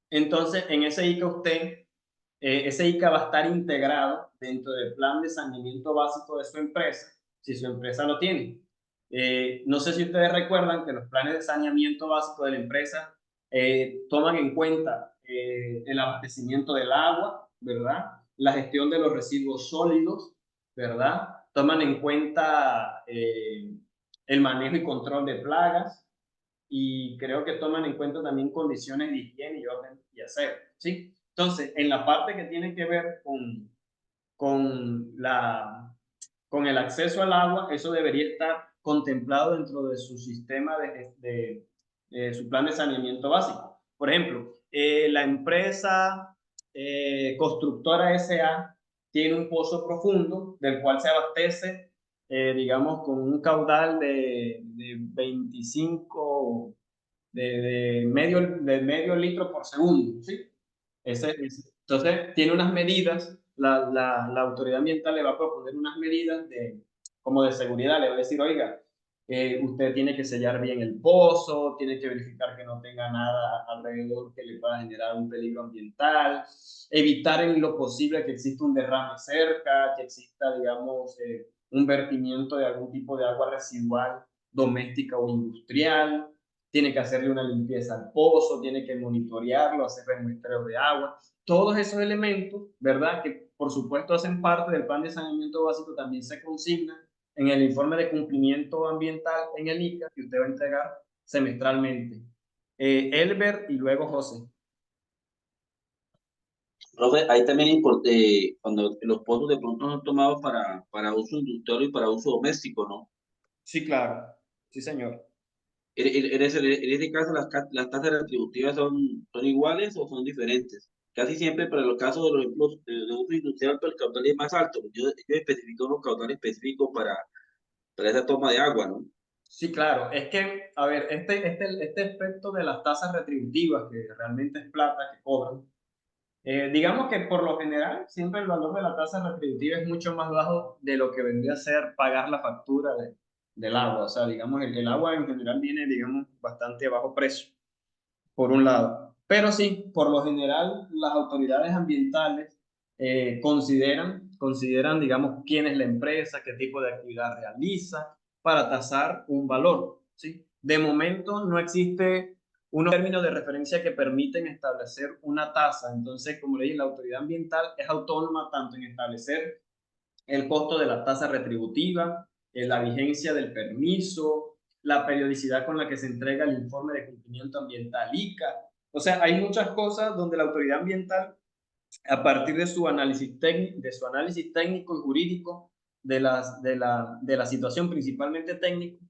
Entonces, en ese ICA ese ICA va a estar integrado dentro del plan de saneamiento básico de su empresa, si su empresa lo tiene. No sé si ustedes recuerdan que los planes de saneamiento básico de la empresa toman en cuenta el abastecimiento del agua, ¿verdad? La gestión de los residuos sólidos, ¿verdad? Toman en cuenta el manejo y control de plagas y creo que toman en cuenta también condiciones de higiene y orden y aseo, ¿sí? Entonces, en la parte que tiene que ver con, con el acceso al agua, eso debería estar contemplado dentro de su sistema de su plan de saneamiento básico. Por ejemplo, la empresa constructora SA tiene un pozo profundo del cual se abastece, digamos, con un caudal de 25 de medio litro por segundo, ¿sí? Entonces, tiene unas medidas, la autoridad ambiental le va a proponer unas medidas como de seguridad, le va a decir, oiga, usted tiene que sellar bien el pozo, tiene que verificar que no tenga nada alrededor que le pueda generar un peligro ambiental, evitar en lo posible que exista un derrame cerca, que exista, digamos, un vertimiento de algún tipo de agua residual doméstica o industrial, tiene que hacerle una limpieza al pozo, tiene que monitorearlo, hacer remuestreos de agua. Todos esos elementos, ¿verdad? Que por supuesto hacen parte del plan de saneamiento básico, también se consignan en el informe de cumplimiento ambiental en el ICA que usted va a entregar semestralmente. Elber y luego José. Profe, ahí también cuando los pozos de pronto son tomados para uso industrial y para uso doméstico, ¿no? Sí, claro. Sí, señor. En ese caso, las tasas retributivas son iguales o son diferentes. Casi siempre para los casos de los ejemplos de uso industrial, pues el caudal es más alto. Yo especifico unos caudales específicos para esa toma de agua, ¿no? Sí, claro. Es que, a ver, este aspecto de las tasas retributivas, que realmente es plata que cobran, digamos que por lo general siempre el valor de la tasa retributiva es mucho más bajo de lo que vendría a ser pagar la factura del agua. O sea, digamos, el agua en general viene, digamos, bastante a bajo precio, por un lado. Pero sí, por lo general las autoridades ambientales consideran, digamos, quién es la empresa, qué tipo de actividad realiza, para tasar un valor, ¿sí? De momento no existe unos términos de referencia que permiten establecer una tasa. Entonces, como le dije, la autoridad ambiental es autónoma tanto en establecer el costo de la tasa retributiva, la vigencia del permiso, la periodicidad con la que se entrega el informe de cumplimiento ambiental ICA. O sea, hay muchas cosas donde la autoridad ambiental, a partir de su análisis técnico y jurídico de la situación, principalmente técnico,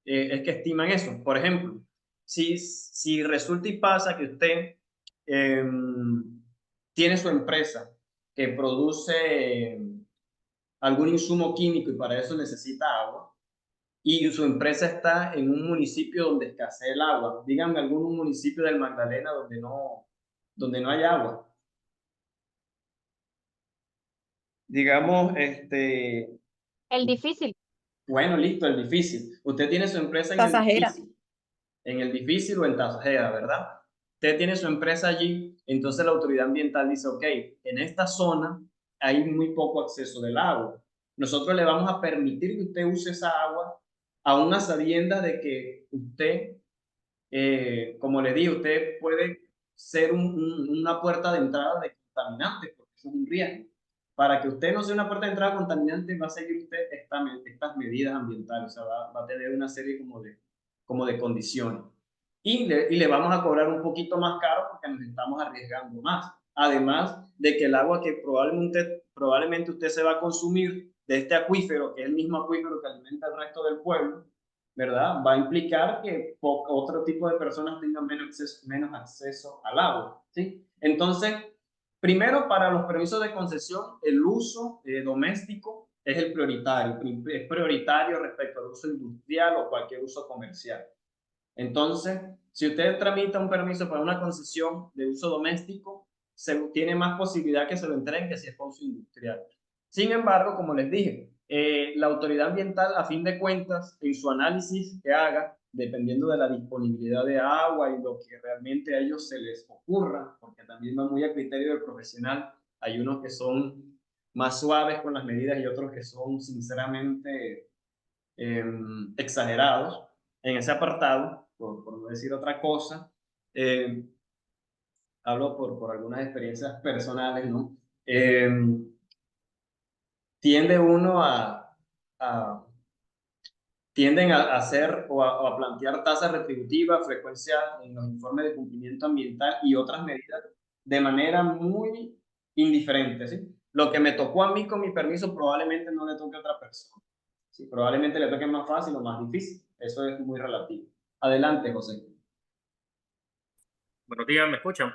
es que estiman eso. Por ejemplo, si resulta y pasa que usted eh, tiene su empresa que produce algún insumo químico y para eso necesita agua, y su empresa está en un municipio donde escasea el agua, díganme algún municipio del Magdalena donde no hay agua. Digamos, El difícil. bueno, listo, el difícil. Usted tiene su empresa Tasajera. en el difícil o en Tasajera, ¿verdad? Usted tiene su empresa allí, entonces la autoridad ambiental dice, ok, en esta zona hay muy poco acceso del agua. Nosotros le vamos a permitir que usted use esa agua a una sabienda de que usted, como le digo, usted puede ser una puerta de entrada de contaminantes, porque eso es un riesgo. Para que usted no sea una puerta de entrada contaminante, va a seguir usted estas medidas ambientales, o sea, va a tener una serie como de condiciones. Y le vamos a cobrar un poquito más caro porque nos estamos arriesgando más. Además de que el agua que probablemente usted se va a consumir de este acuífero, que es el mismo acuífero que alimenta el resto del pueblo, ¿verdad? Va a implicar que otro tipo de personas tengan menos acceso al agua, ¿sí? Entonces, primero, para los permisos de concesión, el uso doméstico es el prioritario, es prioritario respecto al uso industrial o cualquier uso comercial. Entonces, si usted tramita un permiso para una concesión de uso doméstico, tiene más posibilidad que se lo entreguen que si es para uso industrial. Sin embargo, como les dije, la autoridad ambiental, a fin de cuentas, en su análisis que haga, dependiendo de la disponibilidad de agua y lo que realmente a ellos se les ocurra, porque también va muy a criterio del profesional, hay unos que son más suaves con las medidas y otros que son sinceramente exagerados en ese apartado, por no decir otra cosa. Hablo por algunas experiencias personales, ¿no? Tiende uno a tienden a hacer o a plantear tasas retributivas, frecuencia en los informes de cumplimiento ambiental y otras medidas de manera muy indiferente, ¿sí? Lo que me tocó a mí con mi permiso probablemente no le toque a otra persona. ¿Sí? Probablemente le toque más fácil o más difícil. Eso es muy relativo. Adelante, José. Buenos días, ¿me escuchan?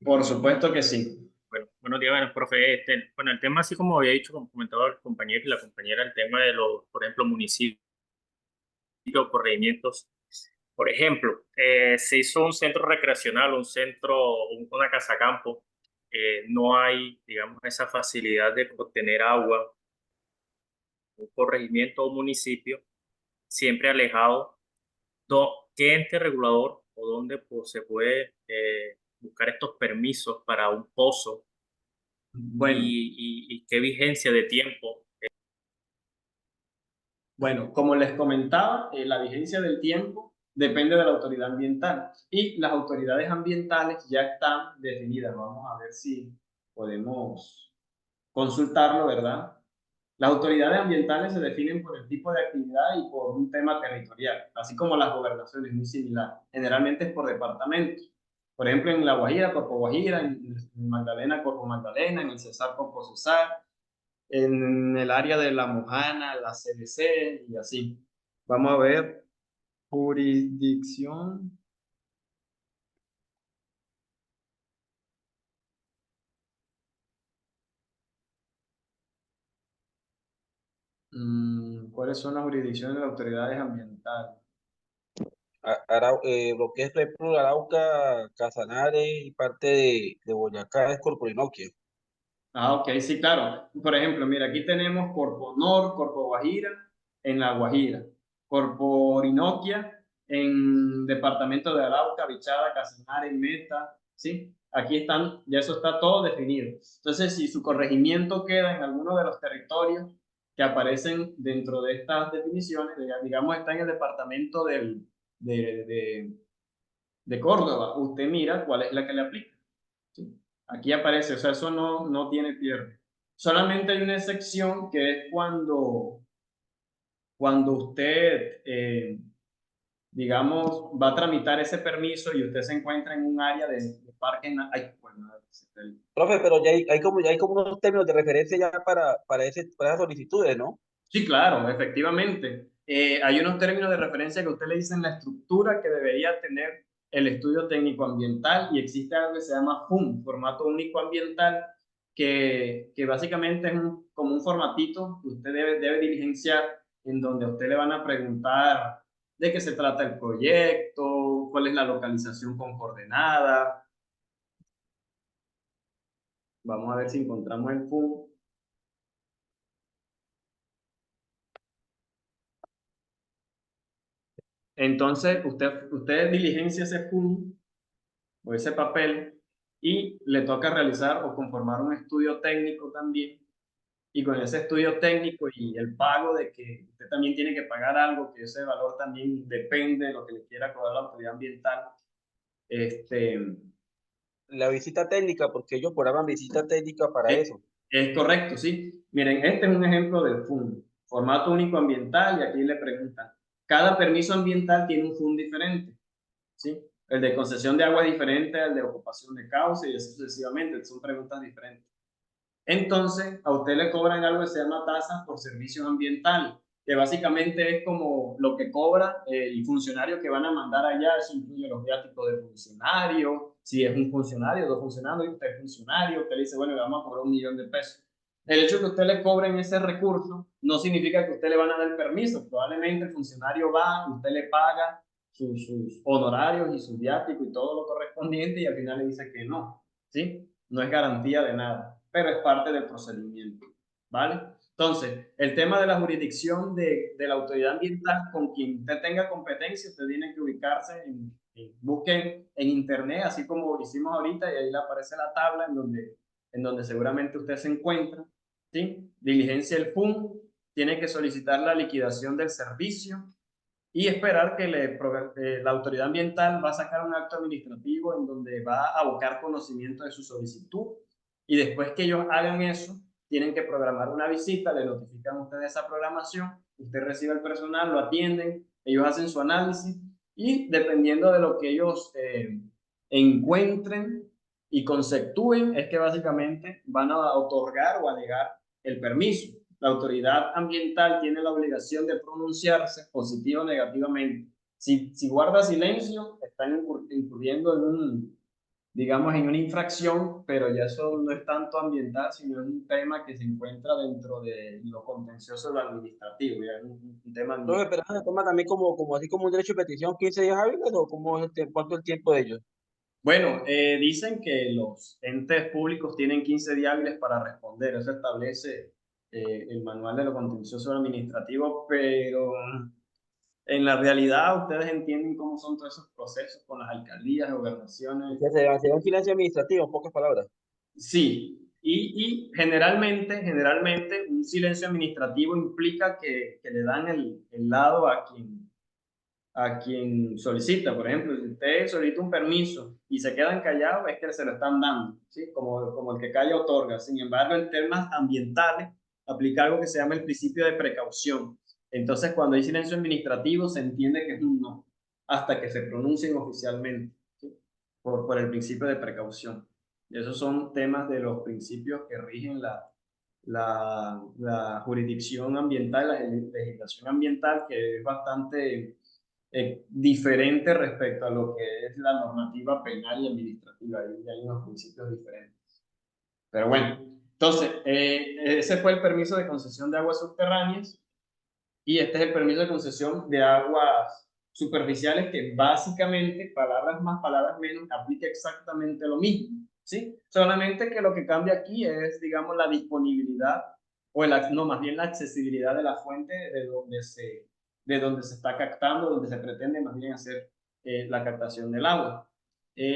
Por supuesto que sí. Bueno, buenos días, bueno, profe. Bueno, el tema, así como había dicho, como comentaba el compañero y la compañera, el tema de los, por ejemplo, municipios, corregimientos, Por ejemplo, se hizo un centro recreacional, un centro, una casa campo. No hay, digamos, esa facilidad de obtener agua, un corregimiento o municipio, siempre alejado. ¿Qué ente regulador o dónde pues, se puede buscar estos permisos para un pozo Bueno, y qué vigencia de tiempo? bueno, como les comentaba, la vigencia del tiempo depende de la autoridad ambiental y las autoridades ambientales ya están definidas. Vamos a ver si podemos consultarlo, ¿verdad? Las autoridades ambientales se definen por el tipo de actividad y por un tema territorial, así como las gobernaciones, muy similar. Generalmente es por departamentos. Por ejemplo, en La Guajira, Corpo Guajira, en Magdalena, Corpo Magdalena, en el Cesar, Corpo Cesar, en el área de La Mojana, la CDC y así. Vamos a ver, jurisdicción. ¿Cuáles son las jurisdicciones de las autoridades ambientales? Lo que es, por ejemplo, Arauca, Casanare y parte de Boyacá es Corporinoquia. Ah, ok, sí, claro. Por ejemplo, mira, aquí tenemos Corpo Nor, Corpo Guajira, en La Guajira, Corpo Orinoquia, en departamento de Arauca, Bichada, Casanare, Meta, ¿sí? Aquí están, ya eso está todo definido. Entonces, si su corregimiento queda en alguno de los territorios que aparecen dentro de estas definiciones, digamos, está en el departamento de, de, de Córdoba, usted mira cuál es la que le aplica. ¿Sí? Aquí aparece, o sea, eso no tiene pierde. Solamente hay una excepción que es cuando usted, digamos, va a tramitar ese permiso y usted se encuentra en un área de parque. Ay, bueno, Profe, pero ya hay como unos términos de referencia ya para esas solicitudes, ¿no? sí, claro, efectivamente. Hay unos términos de referencia que usted le dicen la estructura que debería tener el estudio técnico ambiental y existe algo que se llama FUM, formato único ambiental, que básicamente es como un formatito que usted debe diligenciar en donde a usted le van a preguntar de qué se trata el proyecto, cuál es la localización con coordenada. Vamos a ver si encontramos el FUM. Entonces, usted diligencia ese FUM o ese papel y le toca realizar o conformar un estudio técnico también. Y con ese estudio técnico y el pago de que usted también tiene que pagar algo, que ese valor también depende de lo que le quiera cobrar la autoridad ambiental. Este, La visita técnica, porque ellos cobraban visita técnica para es, eso. es correcto, ¿sí? Miren, este es un ejemplo del FUN, formato único ambiental, y aquí le preguntan, cada permiso ambiental tiene un FUN diferente, ¿sí? El de concesión de agua es diferente al de ocupación de cauce y así sucesivamente, son preguntas diferentes. Entonces, a usted le cobran algo que se llama tasa por servicios ambientales, que básicamente es como lo que cobra el funcionario que van a mandar allá. Eso incluye los viáticos del funcionario, si es un funcionario, dos funcionarios, y usted es funcionario, usted le dice, bueno, le vamos a cobrar 1.000.000 de pesos. El hecho de que usted le cobren ese recurso no significa que usted le van a dar el permiso. Probablemente el funcionario va, usted le paga sus honorarios y sus viáticos y todo lo correspondiente y al final le dice que no, ¿sí? No es garantía de nada, pero es parte del procedimiento, ¿vale? Entonces, el tema de la jurisdicción de la autoridad ambiental, con quien usted tenga competencia, usted tiene que ubicarse busquen en internet, así como hicimos ahorita, y ahí le aparece la tabla en donde seguramente usted se encuentra, ¿sí? Diligencia el FUM, tiene que solicitar la liquidación del servicio, y esperar que la autoridad ambiental va a sacar un acto administrativo en donde va a abocar conocimiento de su solicitud y después que ellos hagan eso, tienen que programar una visita, le notifican a ustedes esa programación, usted recibe el personal, lo atienden, ellos hacen su análisis y dependiendo de lo que ellos encuentren y conceptúen, es que básicamente van a otorgar o a negar el permiso. La autoridad ambiental tiene la obligación de pronunciarse positivo o negativamente. Si guarda silencio, están incurriendo digamos, en una infracción, pero ya eso no es tanto ambiental, sino es un tema que se encuentra dentro de lo contencioso de lo administrativo, ya es un tema Profe, pero eso se toma también como así como un derecho de petición, 15 días hábiles, o cómo es cuánto es el tiempo de ellos. Bueno, dicen que los entes públicos tienen 15 días hábiles para responder, eso establece el manual de lo contencioso administrativo, pero en la realidad ustedes entienden cómo son todos esos procesos con las alcaldías, gobernaciones. Se da un silencio administrativo, en pocas palabras. Sí, y generalmente un silencio administrativo implica que le dan el lado a quien solicita. Por ejemplo, si usted solicita un permiso y se quedan callados, es que se lo están dando, ¿sí? Como el que calla otorga. Sin embargo, en temas ambientales, aplica algo que se llama el principio de precaución. Entonces, cuando hay silencio administrativo, se entiende que es un no, hasta que se pronuncien oficialmente, ¿sí? Por el principio de precaución. Y esos son temas de los principios que rigen la jurisdicción ambiental, la legislación ambiental, que es bastante diferente respecto a lo que es la normativa penal y administrativa. Ahí hay unos principios diferentes. Pero bueno, entonces, ese fue el permiso de concesión de aguas subterráneas y este es el permiso de concesión de aguas superficiales que básicamente, palabras más, palabras menos, aplica exactamente lo mismo, ¿sí? Solamente que lo que cambia aquí es, digamos, la disponibilidad o no, más bien la accesibilidad de la fuente de donde se está captando, donde se pretende más bien hacer la captación del agua.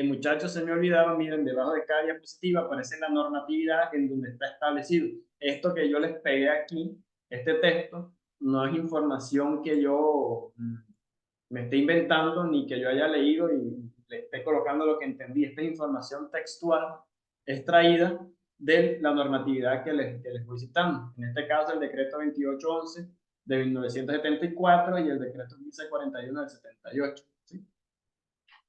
Muchachos, se me olvidaba, miren, debajo de cada diapositiva aparece la normatividad en donde está establecido. Esto que yo les pegué aquí, este texto, no es información que yo me esté inventando ni que yo haya leído y le esté colocando lo que entendí. Esta es información textual extraída de la normatividad que les voy citando. En este caso, el decreto 2811 de 1974 y el decreto 1541 del 78. ¿Sí?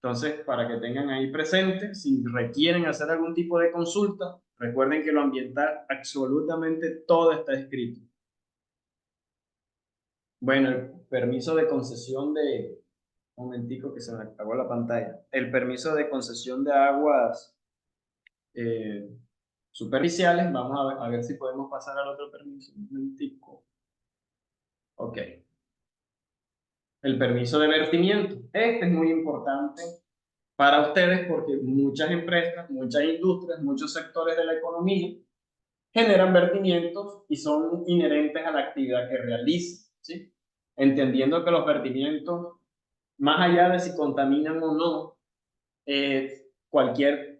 Entonces, para que tengan ahí presente, si requieren hacer algún tipo de consulta, recuerden que lo ambiental, absolutamente todo está escrito. Bueno, el permiso de concesión de, un momentico que se me apagó la pantalla, el permiso de concesión de aguas superficiales, vamos a ver si podemos pasar al otro permiso, un momentico. Ok. El permiso de vertimiento, este es muy importante para ustedes porque muchas empresas, muchas industrias, muchos sectores de la economía generan vertimientos y son inherentes a la actividad que realizan, ¿sí? Entendiendo que los vertimientos, más allá de si contaminan o no, cualquier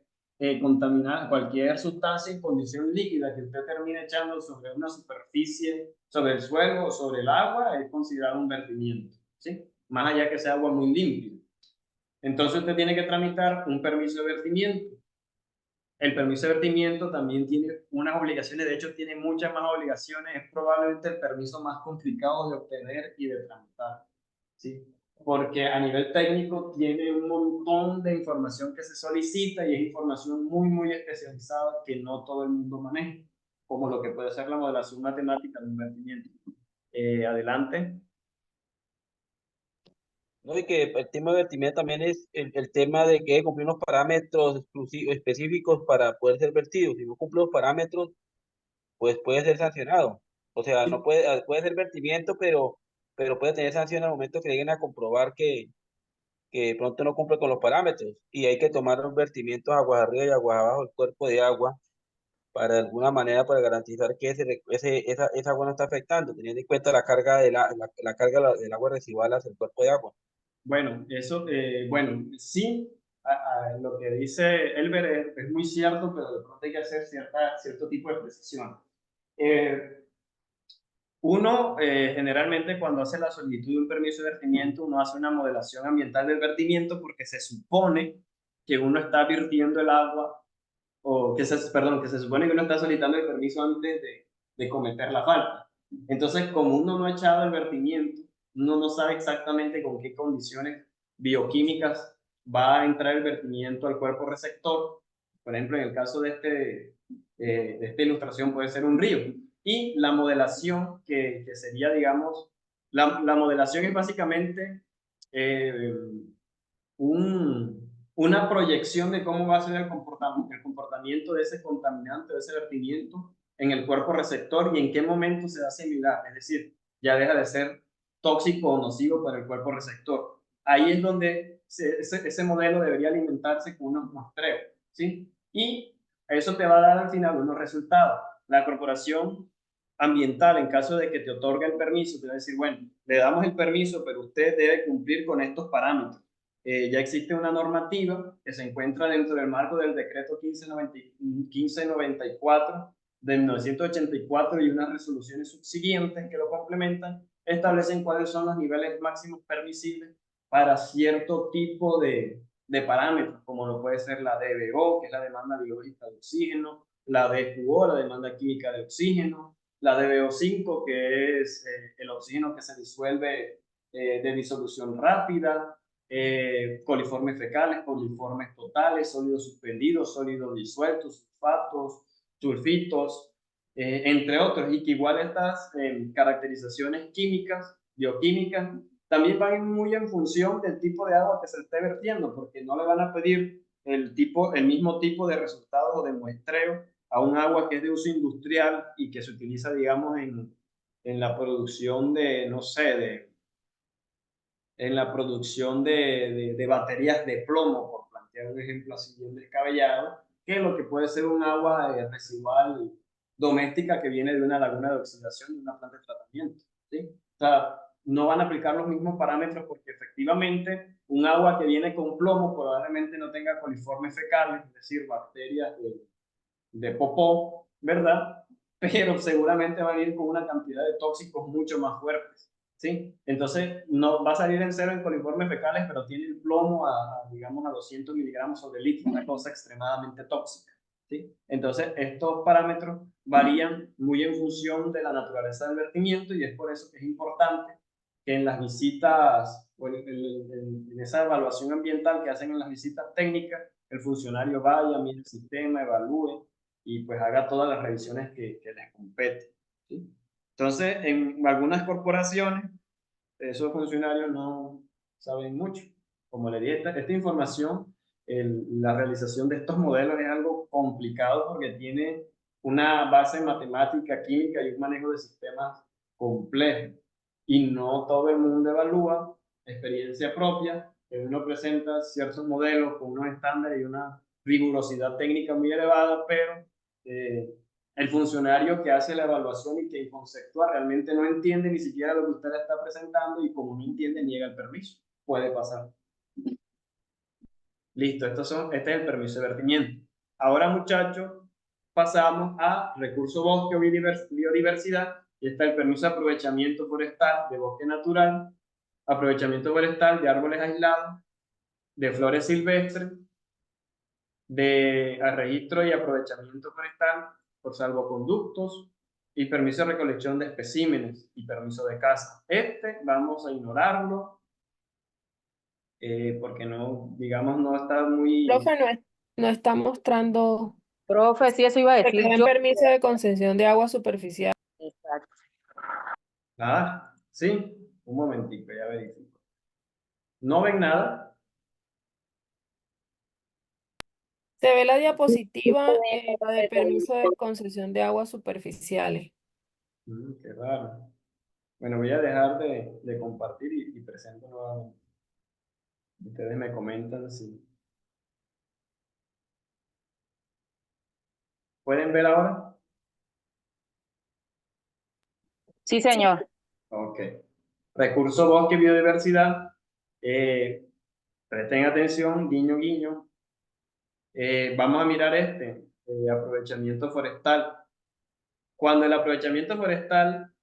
cualquier sustancia en condición líquida que usted termine echando sobre una superficie, sobre el suelo o sobre el agua, es considerado un vertimiento, ¿sí? Más allá que sea agua muy limpia. Entonces usted tiene que tramitar un permiso de vertimiento. El permiso de vertimiento también tiene unas obligaciones, de hecho tiene muchas más obligaciones, es probablemente el permiso más complicado de obtener y de tramitar, ¿sí? Porque a nivel técnico tiene un montón de información que se solicita y es información muy especializada que no todo el mundo maneja, como lo que puede ser la modelación matemática de un vertimiento. Adelante. ¿No? Y que el tema de vertimiento también es el tema de que cumplir unos parámetros específicos para poder ser vertido. Si no cumple los parámetros, pues puede ser sancionado. O sea, no puede ser vertimiento, pero puede tener sanción al momento que lleguen a comprobar que de pronto no cumple con los parámetros. Y hay que tomar los vertimientos aguas arriba y aguas abajo del cuerpo de agua para de alguna manera para garantizar que esa agua no está afectando, teniendo en cuenta la carga, la carga del agua residual hacia el cuerpo de agua. Bueno, eso, bueno, sí, lo que dice Elber es muy cierto, pero de pronto hay que hacer cierto tipo de precisión. Uno, generalmente cuando hace la solicitud de un permiso de vertimiento, uno hace una modelación ambiental del vertimiento porque se supone que uno está virtiendo el agua, o perdón, que se supone que uno está solicitando el permiso antes de cometer la falta. Entonces, como uno no ha echado el vertimiento, uno no sabe exactamente con qué condiciones bioquímicas va a entrar el vertimiento al cuerpo receptor. Por ejemplo, en el caso de esta ilustración puede ser un río. Y la modelación, que sería, digamos, la modelación es básicamente un una proyección de cómo va a ser el comportamiento de ese contaminante, de ese vertimiento en el cuerpo receptor y en qué momento se va a asimilar, es decir, ya deja de ser tóxico o nocivo para el cuerpo receptor. Ahí es donde ese modelo debería alimentarse con unos muestreos, ¿sí? Y eso te va a dar al final unos resultados. La corporación ambiental, en caso de que te otorgue el permiso, te va a decir, bueno, le damos el permiso, pero usted debe cumplir con estos parámetros. Ya existe una normativa que se encuentra dentro del marco del decreto 1594 de 1984 y unas resoluciones subsiguientes que lo complementan, establecen cuáles son los niveles máximos permisibles para cierto tipo de parámetros, como lo puede ser la DBO, que es la demanda biológica de oxígeno, la DQO, la demanda química de oxígeno, la DBO5, que es el oxígeno que se disuelve de disolución rápida, coliformes fecales, coliformes totales, sólidos suspendidos, sólidos disueltos, sulfatos, sulfitos, entre otros, y que igual estas caracterizaciones químicas, bioquímicas, también van muy en función del tipo de agua que se esté vertiendo, porque no le van a pedir el mismo tipo de resultados o de muestreo a un agua que es de uso industrial y que se utiliza, digamos, en la producción de, no sé, en la producción de baterías de plomo, por plantear un ejemplo así bien descabellado, que lo que puede ser un agua residual doméstica que viene de una laguna de oxidación de una planta de tratamiento, ¿sí? O sea, no van a aplicar los mismos parámetros porque efectivamente un agua que viene con plomo probablemente no tenga coliformes fecales, es decir, bacterias de popó, ¿verdad? Pero seguramente van a ir con una cantidad de tóxicos mucho más fuertes, ¿sí? Entonces, no va a salir en cero en coliformes fecales, pero tiene el plomo digamos, a 200 miligramos sobre litro, una cosa extremadamente tóxica, ¿sí? Entonces, estos parámetros varían muy en función de la naturaleza del vertimiento y es por eso que es importante que en las visitas o en esa evaluación ambiental que hacen en las visitas técnicas, el funcionario vaya, mire el sistema, evalúe y pues haga todas las revisiones que les compete, ¿sí? Entonces, en algunas corporaciones, esos funcionarios no saben mucho. Como le dije, esta información, la realización de estos modelos es algo complicado porque tiene una base matemática, química y un manejo de sistemas complejo. Y no todo el mundo evalúa experiencia propia, que uno presenta ciertos modelos con unos estándares y una rigurosidad técnica muy elevada, pero el funcionario que hace la evaluación y que conceptúa realmente no entiende ni siquiera lo que usted le está presentando y como no entiende niega el permiso. Puede pasar. Listo, este es el permiso de vertimiento. Ahora, muchachos, pasamos a recurso bosque o biodiversidad y está el permiso de aprovechamiento forestal de bosque natural, aprovechamiento forestal de árboles aislados, de flores silvestres, de registro y aprovechamiento forestal por salvoconductos y permiso de recolección de especímenes y permiso de caza. Vamos a ignorarlo porque no, digamos, no está muy... Profe, no está mostrando Profe, sí, eso iba a que decir queda en yo. permiso de concesión de agua superficial. Exacto. Nada, sí, un momentico, ya verifico. ¿No ven nada? Se ve la diapositiva, la de permiso de concesión de aguas superficiales. Qué raro. Bueno, voy a dejar de compartir y presento nuevamente. Ustedes me comentan si... ¿Pueden ver ahora? Sí, señor. Ok. Recurso bosque y biodiversidad. Presten atención, guiño, guiño. Vamos a mirar aprovechamiento forestal. Cuando el aprovechamiento forestal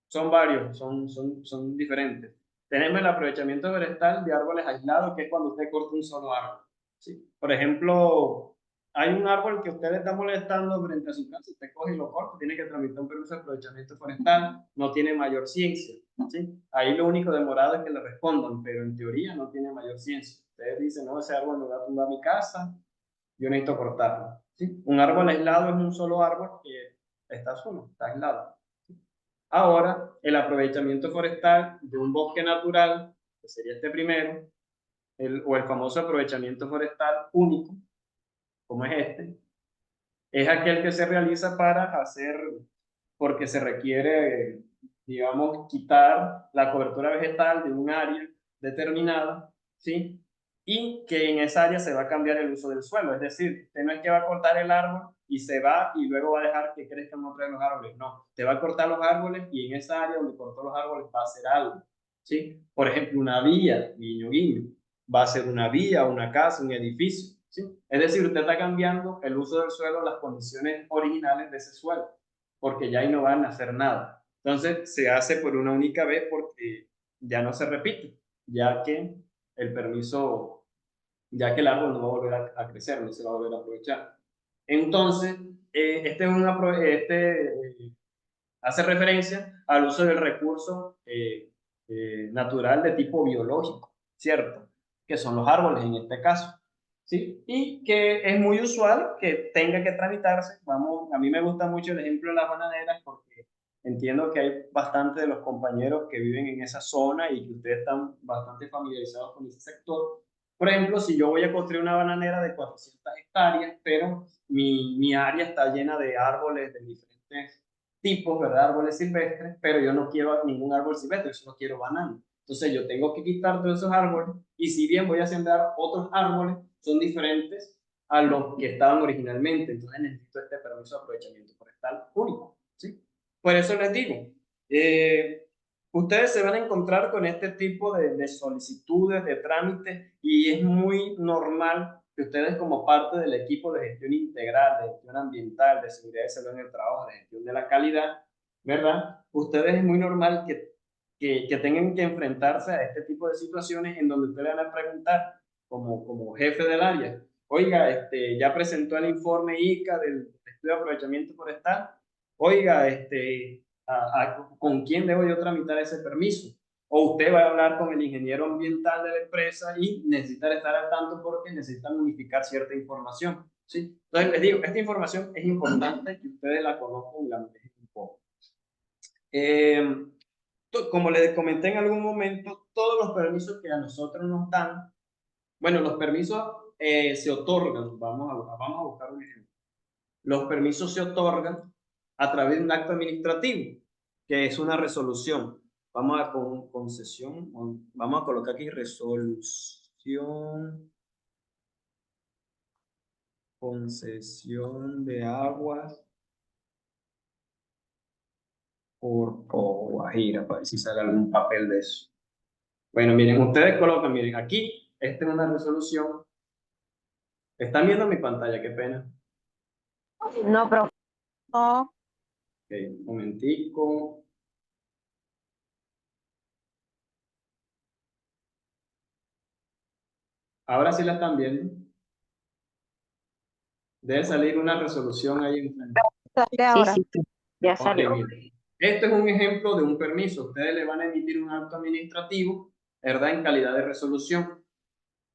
son varios, son diferentes. Tenemos el aprovechamiento forestal de árboles aislados, que es cuando usted corta un solo árbol, ¿sí? Por ejemplo, hay un árbol que usted le está molestando frente a su casa, usted coge y lo corta, tiene que tramitar un permiso de aprovechamiento forestal, no tiene mayor ciencia, ¿sí? Ahí lo único demorado es que le respondan, pero en teoría no tiene mayor ciencia. Usted dice, no, ese árbol me va a tumbar mi casa, yo necesito cortarlo, ¿sí? Un árbol aislado es un solo árbol que está solo, está aislado. Ahora, el aprovechamiento forestal de un bosque natural, que sería este primero, o el famoso aprovechamiento forestal único, como es este, es aquel que se realiza para hacer, porque se requiere, digamos, quitar la cobertura vegetal de un área determinada, ¿sí? Y que en esa área se va a cambiar el uso del suelo, es decir, usted no es que va a cortar el árbol y se va y luego va a dejar que crezcan otros los árboles, no, te va a cortar los árboles y en esa área donde cortó los árboles va a hacer algo, ¿sí? Por ejemplo, una vía, guiño, guiño, va a ser una vía, una casa, un edificio, ¿sí? Es decir, usted está cambiando el uso del suelo, las condiciones originales de ese suelo, porque ya ahí no van a hacer nada. Entonces, se hace por una única vez porque ya no se repite, ya que el permiso, ya que el árbol no va a volver a crecer, no se va a volver a aprovechar. Entonces, hace referencia al uso del recurso natural de tipo biológico, ¿cierto? Que son los árboles en este caso, ¿sí? Y que es muy usual que tenga que tramitarse. Vamos, a mí me gusta mucho el ejemplo de las bananeras porque entiendo que hay bastante de los compañeros que viven en esa zona y que ustedes están bastante familiarizados con ese sector. Por ejemplo, si yo voy a construir una bananera de 400 hectáreas, pero mi área está llena de árboles de diferentes tipos, ¿verdad? Árboles silvestres, pero yo no quiero ningún árbol silvestre, yo solo quiero banano. Entonces yo tengo que quitar todos esos árboles y si bien voy a sembrar otros árboles, son diferentes a los que estaban originalmente. Entonces necesito este permiso de aprovechamiento forestal único, ¿sí? Por eso les digo, ustedes se van a encontrar con este tipo de solicitudes, de trámites, y es muy normal que ustedes como parte del equipo de gestión integral, de gestión ambiental, de seguridad y salud en el trabajo, de gestión de la calidad, ¿verdad? Ustedes es muy normal que tengan que enfrentarse a este tipo de situaciones en donde ustedes van a preguntar como jefe del área, oiga, ya presentó el informe ICA del estudio de aprovechamiento forestal, oiga, ¿con quién debo yo tramitar ese permiso? O usted va a hablar con el ingeniero ambiental de la empresa y necesitar estar al tanto porque necesitan unificar cierta información, ¿sí? Entonces les digo, esta información es importante que ustedes la conozcan y la manejen un poco. Como les comenté en algún momento, todos los permisos que a nosotros nos dan, bueno, los permisos se otorgan, vamos a buscar un ejemplo. Los permisos se otorgan a través de un acto administrativo, que es una resolución. Vamos a con concesión, vamos a colocar aquí resolución, concesión de aguas por Guajira, para ver si sale algún papel de eso. Bueno, miren, ustedes colocan, miren, aquí, esta es una resolución. ¿Están viendo mi pantalla? Qué pena. No, profe. No. Ok, un momentico. Ahora sí la están viendo. Debe salir una resolución ahí enfrente. Sale ahora. Sí, sí. Ya Ok, salió. miren. Este es un ejemplo de un permiso. Ustedes le van a emitir un acto administrativo, ¿verdad? En calidad de resolución.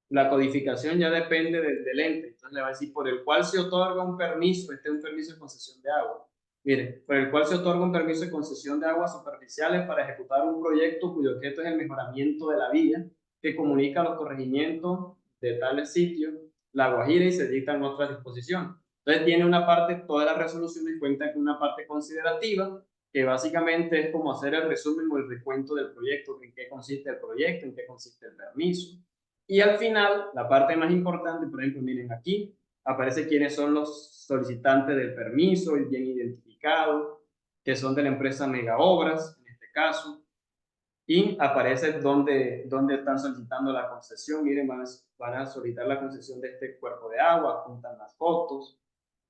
La codificación ya depende del ente. Entonces le va a decir por el cual se otorga un permiso. Este es un permiso de concesión de agua. Mire, por el cual se otorga un permiso de concesión de aguas superficiales para ejecutar un proyecto cuyo objeto es el mejoramiento de la vía que comunica los corregimientos de tales sitios, La Guajira, y se dictan otras disposiciones. Entonces tiene una parte, todas las resoluciones cuentan con una parte considerativa, que básicamente es como hacer el resumen o el recuento del proyecto, en qué consiste el proyecto, en qué consiste el permiso. Y al final, la parte más importante, por ejemplo, miren aquí, aparece quiénes son los solicitantes del permiso, bien identificados, que son de la empresa Mega Obras, en este caso, y aparece dónde están solicitando la concesión. Miren, van a solicitar la concesión de este cuerpo de agua, juntan las fotos,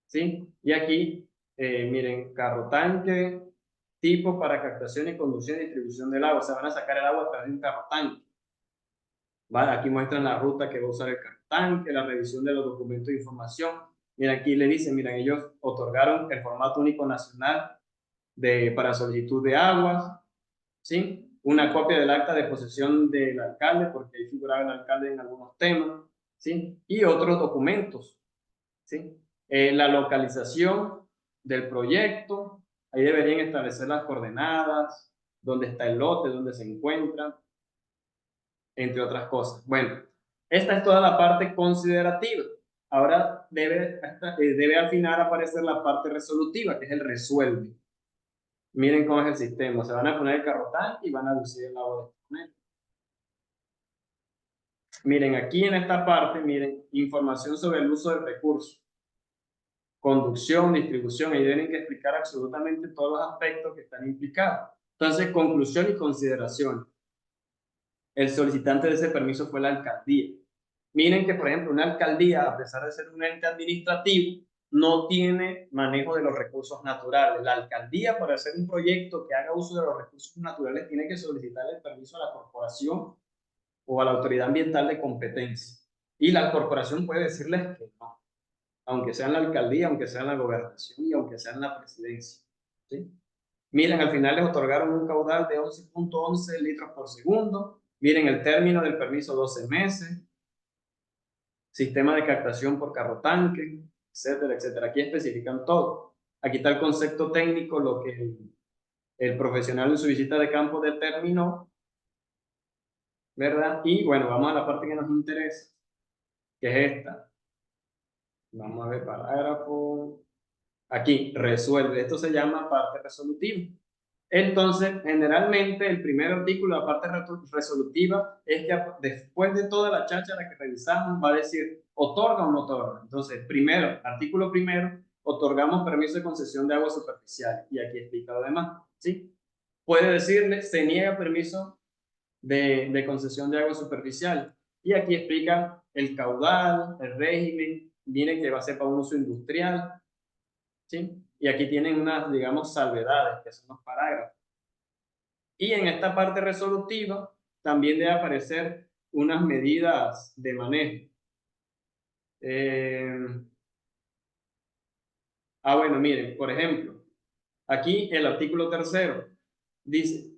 ¿sí? Y aquí, miren, carro tanque, tipo para captación y conducción y distribución del agua. O sea, van a sacar el agua a través de un carro tanque. ¿Vale? Aquí muestran la ruta que va a usar el carro tanque, la revisión de los documentos de información. Mira, aquí le dicen, miren, ellos otorgaron el formato único nacional para solicitud de aguas, ¿sí? Una copia del acta de posesión del alcalde, porque ahí figuraba el alcalde en algunos temas, ¿sí? Y otros documentos, ¿sí? La localización del proyecto, ahí deberían establecer las coordenadas, dónde está el lote, dónde se encuentra, entre otras cosas. Bueno, Esta es toda la parte considerativa. Ahora debe al final aparecer la parte resolutiva, que es el resuelve. Miren cómo es el sistema. Se van a poner el carro tanque y van a lucir el agua de esta manera. Miren, aquí en esta parte, miren, información sobre el uso del recurso. Conducción, distribución, ahí tienen que explicar absolutamente todos los aspectos que están implicados. Entonces, conclusión y consideración. El solicitante de ese permiso fue la alcaldía. Miren que, por ejemplo, una alcaldía, a pesar de ser un ente administrativo, no tiene manejo de los recursos naturales. La alcaldía, para hacer un proyecto que haga uso de los recursos naturales, tiene que solicitarle el permiso a la corporación o a la autoridad ambiental de competencia. Y la corporación puede decirles que no, aunque sea en la alcaldía, aunque sea en la gobernación y aunque sea en la presidencia. ¿Sí? Miren, al final les otorgaron un caudal de 11.11 litros por segundo. Miren el término del permiso, 12 meses. Sistema de captación por carro tanque, etcétera, etcétera. Aquí especifican todo. Aquí está el concepto técnico, lo que el profesional en su visita de campo determinó, ¿verdad? Y bueno, vamos a la parte que nos interesa, que es esta. Vamos a ver parágrafo. Aquí, resuelve. Esto se llama parte resolutiva. Entonces, generalmente, el primer artículo, la parte resolutiva, es que después de toda la cháchara que revisamos, va a decir, ¿otorga o no otorga? Entonces, primero, artículo primero, otorgamos permiso de concesión de agua superficial. Y aquí explica lo demás, ¿sí? Puede decirle, se niega permiso de concesión de agua superficial. Y aquí explica el caudal, el régimen, miren que va a ser para un uso industrial, ¿sí? Y aquí tienen unas, digamos, salvedades, que son los parágrafos. Y en esta parte resolutiva también debe aparecer unas medidas de manejo. Bueno, miren, por ejemplo, aquí el artículo tercero dice,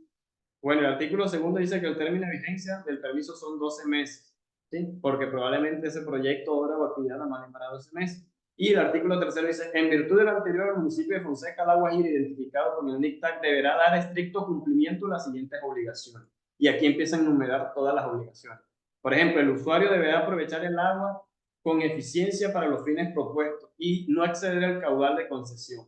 bueno, el artículo segundo dice que el término de vigencia del permiso son 12 meses, ¿sí? Porque probablemente ese proyecto, obra o actividad la manden para 12 meses. Y el artículo tercero dice, en virtud de lo anterior, el municipio de Fonseca, La Guajira, identificado con el NICTAC, deberá dar estricto cumplimiento a las siguientes obligaciones. Y aquí empiezan a enumerar todas las obligaciones. Por ejemplo, el usuario deberá aprovechar el agua con eficiencia para los fines propuestos y no exceder el caudal de concesión.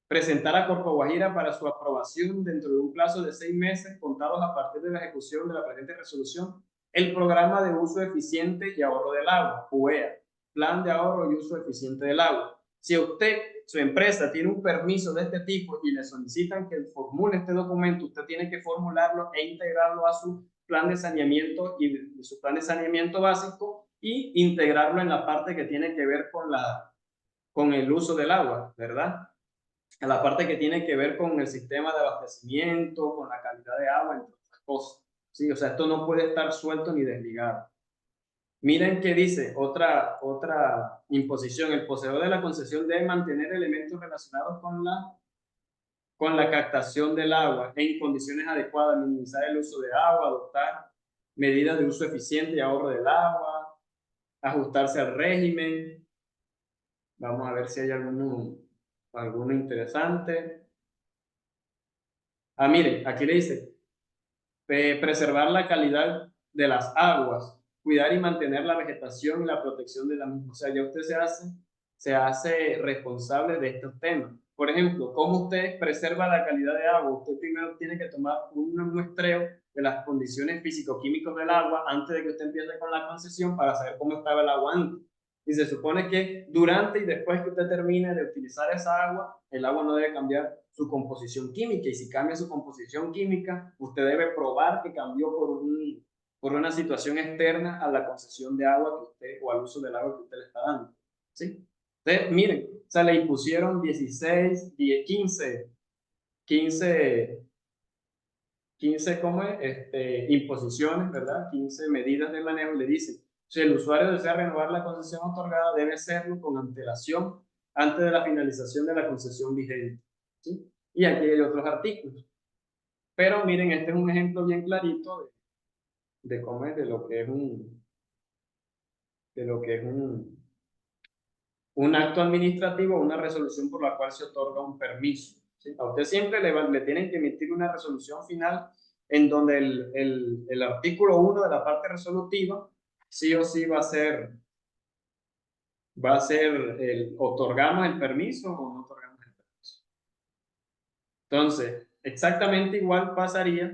Presentar a Corpo Guajira para su aprobación dentro de un plazo de 6 meses contados a partir de la ejecución de la presente resolución el programa de uso eficiente y ahorro del agua, PUEA, Plan de Ahorro y Uso Eficiente del Agua. Si usted, su empresa, tiene un permiso de este tipo y le solicitan que formule este documento, usted tiene que formularlo e integrarlo a su plan de saneamiento y su plan de saneamiento básico y integrarlo en la parte que tiene que ver con el uso del agua, ¿verdad? A la parte que tiene que ver con el sistema de abastecimiento, con la calidad de agua, entre otras cosas. ¿Sí? O sea, esto no puede estar suelto ni desligado. Miren qué dice otra imposición. El poseedor de la concesión debe mantener elementos relacionados con la captación del agua en condiciones adecuadas, minimizar el uso de agua, adoptar medidas de uso eficiente y ahorro del agua, ajustarse al régimen. Vamos a ver si hay alguno interesante. Miren, aquí le dice, preservar la calidad de las aguas, cuidar y mantener la vegetación y la protección de la misma. O sea, ya usted se hace responsable de estos temas. Por ejemplo, ¿cómo usted preserva la calidad de agua? Usted primero tiene que tomar un muestreo de las condiciones físico-químicas del agua antes de que usted empiece con la concesión para saber cómo estaba el agua antes. Y se supone que durante y después que usted termine de utilizar esa agua, el agua no debe cambiar su composición química. Y si cambia su composición química, usted debe probar que cambió por una situación externa a la concesión de agua que usted, o al uso del agua que usted le está dando. ¿Sí? Entonces, miren, o sea, le impusieron 16, 10, 15 ¿cómo es? Imposiciones, ¿verdad? 15 medidas de manejo. Le dicen, si el usuario desea renovar la concesión otorgada, debe hacerlo con antelación antes de la finalización de la concesión vigente. ¿Sí? Y aquí hay otros artículos. Pero miren, este es un ejemplo bien clarito de cómo es, de lo que es un acto administrativo, una resolución por la cual se otorga un permiso. ¿Sí? A usted siempre le tienen que emitir una resolución final en donde el artículo 1 de la parte resolutiva sí o sí va a ser otorgamos el permiso o no otorgamos el permiso. Entonces, exactamente igual pasaría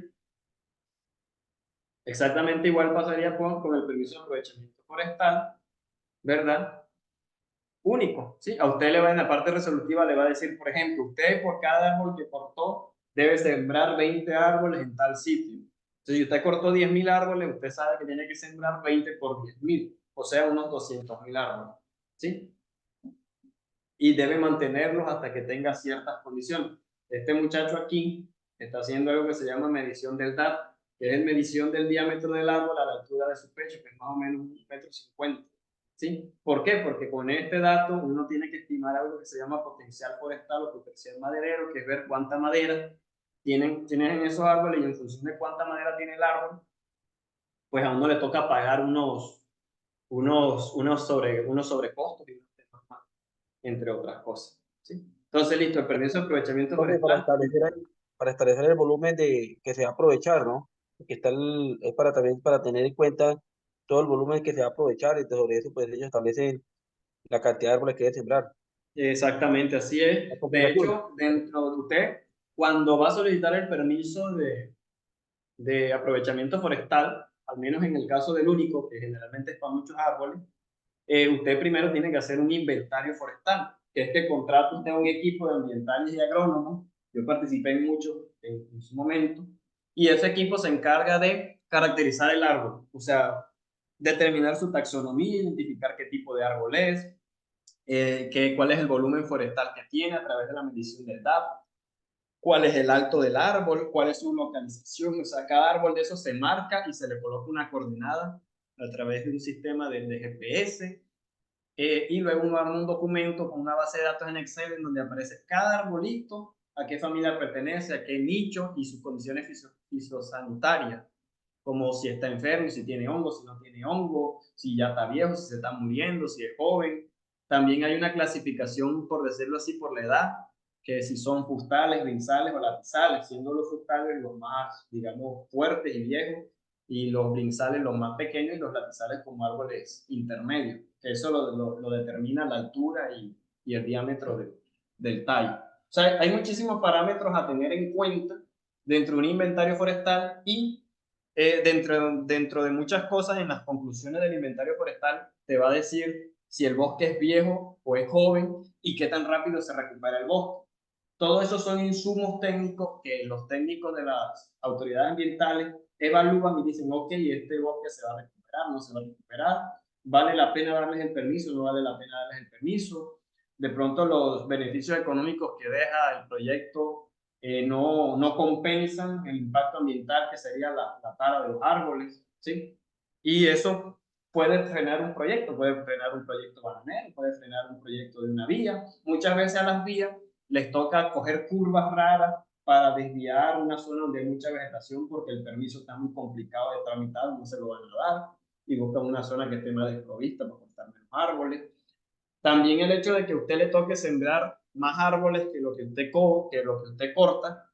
con el permiso de aprovechamiento forestal, ¿verdad? Único, ¿sí? A usted le va en la parte resolutiva, le va a decir, por ejemplo, usted por cada árbol que cortó debe sembrar 20 árboles en tal sitio. Entonces, si usted cortó 10.000 árboles, usted sabe que tiene que sembrar 20 por 10.000, o sea, unos 200.000 árboles, ¿sí? Y debe mantenerlos hasta que tenga ciertas condiciones. Este muchacho aquí está haciendo algo que se llama medición del DAP, que es medición del diámetro del árbol a la altura de su pecho, que es más o menos 1,50 m. ¿Sí? ¿Por qué? Porque con este dato uno tiene que estimar algo que se llama potencial forestal o potencial maderero, que es ver cuánta madera tienen en esos árboles, y en función de cuánta madera tiene el árbol, pues a uno le toca pagar unos sobrecostos y unos temas más, entre otras cosas. ¿Sí? Entonces, listo, el permiso de aprovechamiento Profe, forestal. para establecer el volumen que se va a aprovechar, ¿no? Que es para también para tener en cuenta todo el volumen que se va a aprovechar, y sobre eso pues ellos establecen la cantidad de árboles que debe sembrar. Exactamente, así La es. De combinación. hecho, dentro de usted, cuando va a solicitar el permiso de aprovechamiento forestal, al menos en el caso del único, que generalmente es para muchos árboles, usted primero tiene que hacer un inventario forestal, que es que contrata usted un equipo de ambientales y agrónomos. Yo participé en muchos en su momento, y ese equipo se encarga de caracterizar el árbol, o sea, determinar su taxonomía, identificar qué tipo de árbol es, cuál es el volumen forestal que tiene a través de la medición del DAP, cuál es el alto del árbol, cuál es su localización. O sea, cada árbol de esos se marca y se le coloca una coordenada a través de un sistema de GPS, y luego uno arma un documento con una base de datos en Excel en donde aparece cada arbolito, a qué familia pertenece, a qué nicho y sus condiciones fisiosanitarias, como si está enfermo, si tiene hongo, si no tiene hongo, si ya está viejo, si se está muriendo, si es joven. También hay una clasificación, por decirlo así, por la edad, que si son fustales, brinzales o lapizales, siendo los fustales los más, digamos, fuertes y viejos, y los brinzales los más pequeños, y los lapizales como árboles intermedios. Eso lo determina la altura y el diámetro del tallo. O sea, hay muchísimos parámetros a tener en cuenta dentro de un inventario forestal, y dentro de muchas cosas, en las conclusiones del inventario forestal te va a decir si el bosque es viejo o es joven y qué tan rápido se recupera el bosque. Todo eso son insumos técnicos que los técnicos de las autoridades ambientales evalúan y dicen, ok, este bosque se va a recuperar, no se va a recuperar, vale la pena darles el permiso, no vale la pena darles el permiso. De pronto los beneficios económicos que deja el proyecto no compensan el impacto ambiental, que sería la tala de los árboles, ¿sí? Y eso puede frenar un proyecto bananero, puede frenar un proyecto de una vía. Muchas veces a las vías les toca coger curvas raras para desviar una zona donde hay mucha vegetación, porque el permiso está muy complicado de tramitar, no se lo van a dar, y buscan una zona que esté más desprovista para cortar menos árboles. También el hecho de que a usted le toque sembrar más árboles que lo que usted corta,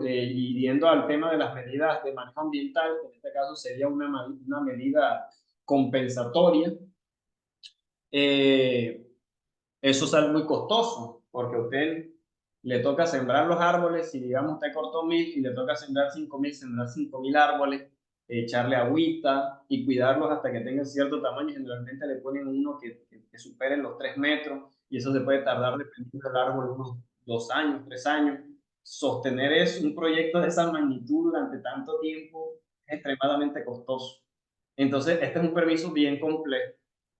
y yendo al tema de las medidas de manejo ambiental, que en este caso sería una medida compensatoria, eso sale muy costoso, porque a usted le toca sembrar los árboles. Si digamos usted cortó 1.000 y le toca sembrar 5.000, sembrar 5.000 árboles, echarle agüita y cuidarlos hasta que tengan cierto tamaño. Generalmente le ponen uno que superen los 3 metros, y eso se puede tardar, dependiendo del árbol, unos 2 años, 3 años. Sostener un proyecto de esa magnitud durante tanto tiempo es extremadamente costoso. Entonces, este es un permiso bien complejo,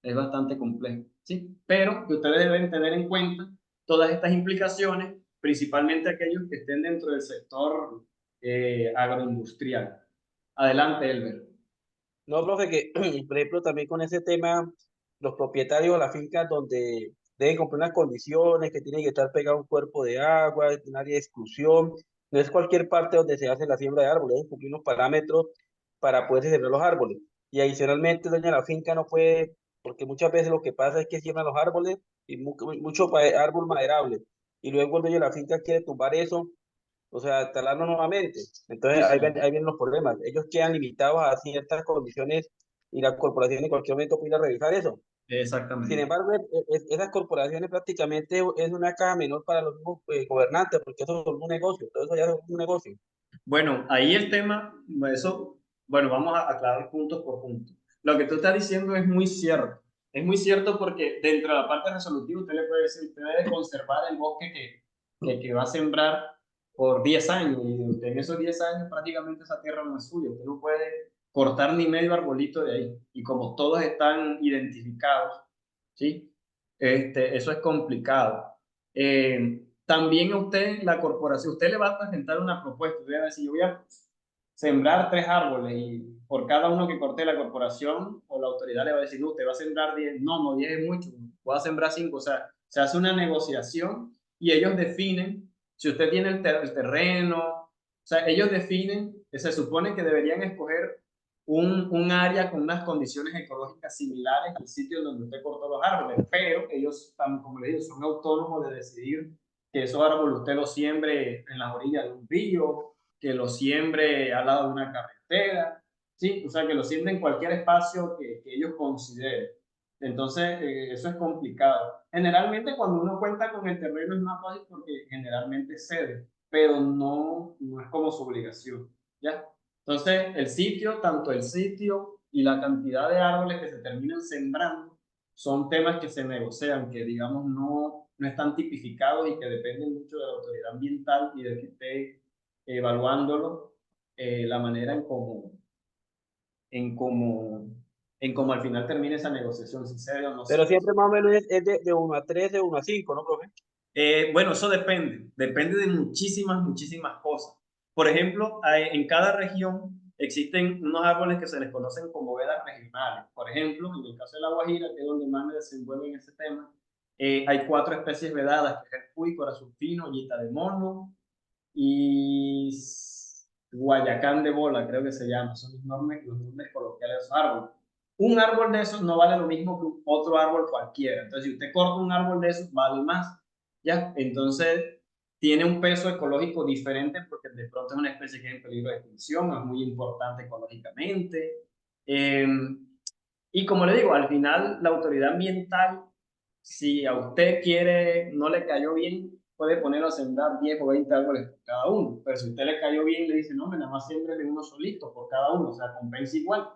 es bastante complejo, ¿sí? Pero que ustedes deben tener en cuenta todas estas implicaciones, principalmente aquellos que estén dentro del sector agroindustrial. Adelante, Elber. No, profe, que por ejemplo también con ese tema, los propietarios de las fincas donde deben cumplir unas condiciones, que tiene que estar pegado a un cuerpo de agua, un área de exclusión, no es cualquier parte donde se hace la siembra de árboles, deben cumplir unos parámetros para poder sembrar los árboles. Y adicionalmente, doña, la finca no puede, porque muchas veces lo que pasa es que siembran los árboles y mucho árbol maderable, y luego el dueño de la finca quiere tumbar eso, o sea, talarlo nuevamente. Entonces Sí, ahí sí. vienen los problemas. Ellos quedan limitados a ciertas condiciones y la corporación en cualquier momento puede ir a revisar eso. Sin Exactamente. embargo, esas corporaciones prácticamente es una caja menor para los mismos gobernantes, porque eso es un negocio, todo eso ya es un negocio. Bueno, ahí el tema, eso, bueno, vamos a aclarar punto por punto. Lo que tú estás diciendo es muy cierto porque dentro de la parte resolutiva usted le puede decir, usted debe conservar el bosque que va a sembrar por 10 años y usted en esos 10 años prácticamente esa tierra no es suya, usted no puede cortar ni medio arbolito de ahí y como todos están identificados, ¿sí? Eso es complicado. También a usted, la corporación, usted le va a presentar una propuesta, usted va a decir, yo voy a sembrar 3 árboles y por cada uno que corte la corporación o la autoridad le va a decir, no, usted va a sembrar 10, no, 10 es mucho, voy a sembrar 5, o sea, se hace una negociación y ellos definen, si usted tiene el terreno, o sea, ellos definen, que se supone que deberían escoger un área con unas condiciones ecológicas similares al sitio donde usted cortó los árboles, pero ellos, como le digo, son autónomos de decidir que esos árboles usted los siembre en las orillas de un río, que los siembre al lado de una carretera, ¿sí? O sea, que los siembre en cualquier espacio que ellos consideren. Entonces, eso es complicado. Generalmente, cuando uno cuenta con el terreno es más fácil porque generalmente cede, pero no es como su obligación, ¿ya? Entonces, el sitio, tanto el sitio y la cantidad de árboles que se terminan sembrando, son temas que se negocian, que digamos no están tipificados y que dependen mucho de la autoridad ambiental y de que esté evaluándolo la manera en cómo, en cómo al final termine esa negociación, si se o no se. Pero siempre más o menos es de 1 a 3, de 1 a 5, ¿no, profe? Bueno, eso depende de muchísimas cosas. Por ejemplo, en cada región existen unos árboles que se les conocen como vedas regionales. Por ejemplo, en el caso de La Guajira, que es donde más me desenvuelvo en ese tema, hay 4 especies vedadas, que es el cuy, corazón fino, yeta de mono y guayacán de bola, creo que se llama. Son los nombres coloquiales de esos árboles. Un árbol de esos no vale lo mismo que otro árbol cualquiera. Entonces, si usted corta un árbol de esos, vale más. ¿Ya? Entonces, tiene un peso ecológico diferente porque de pronto es una especie que es en peligro de extinción, es muy importante ecológicamente. Y como le digo, al final la autoridad ambiental, si a usted quiere, no le cayó bien, puede ponerlo a sembrar 10 o 20 árboles por cada uno. Pero si a usted le cayó bien, le dice, no, nada más siembre uno solito por cada uno, o sea, compensa igual.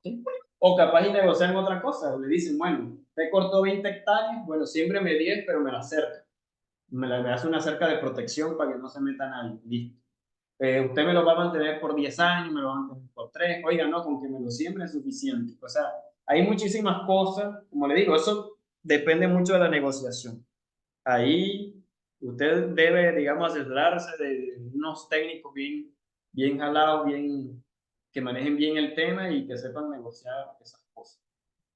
¿Sí? O capaz y negocian otra cosa, le dicen, bueno, usted cortó 20 hectáreas, bueno, siémbreme 10, pero me la cerca. Me hace una cerca de protección para que no se metan ahí. Listo. Usted me lo va a mantener por 10 años, me lo va a mantener por 3, oiga, no, con que me lo siembre es suficiente. O sea, hay muchísimas cosas, como le digo, eso depende mucho de la negociación. Ahí usted debe, digamos, asesorarse de unos técnicos bien jalados, que manejen bien el tema y que sepan negociar esas cosas.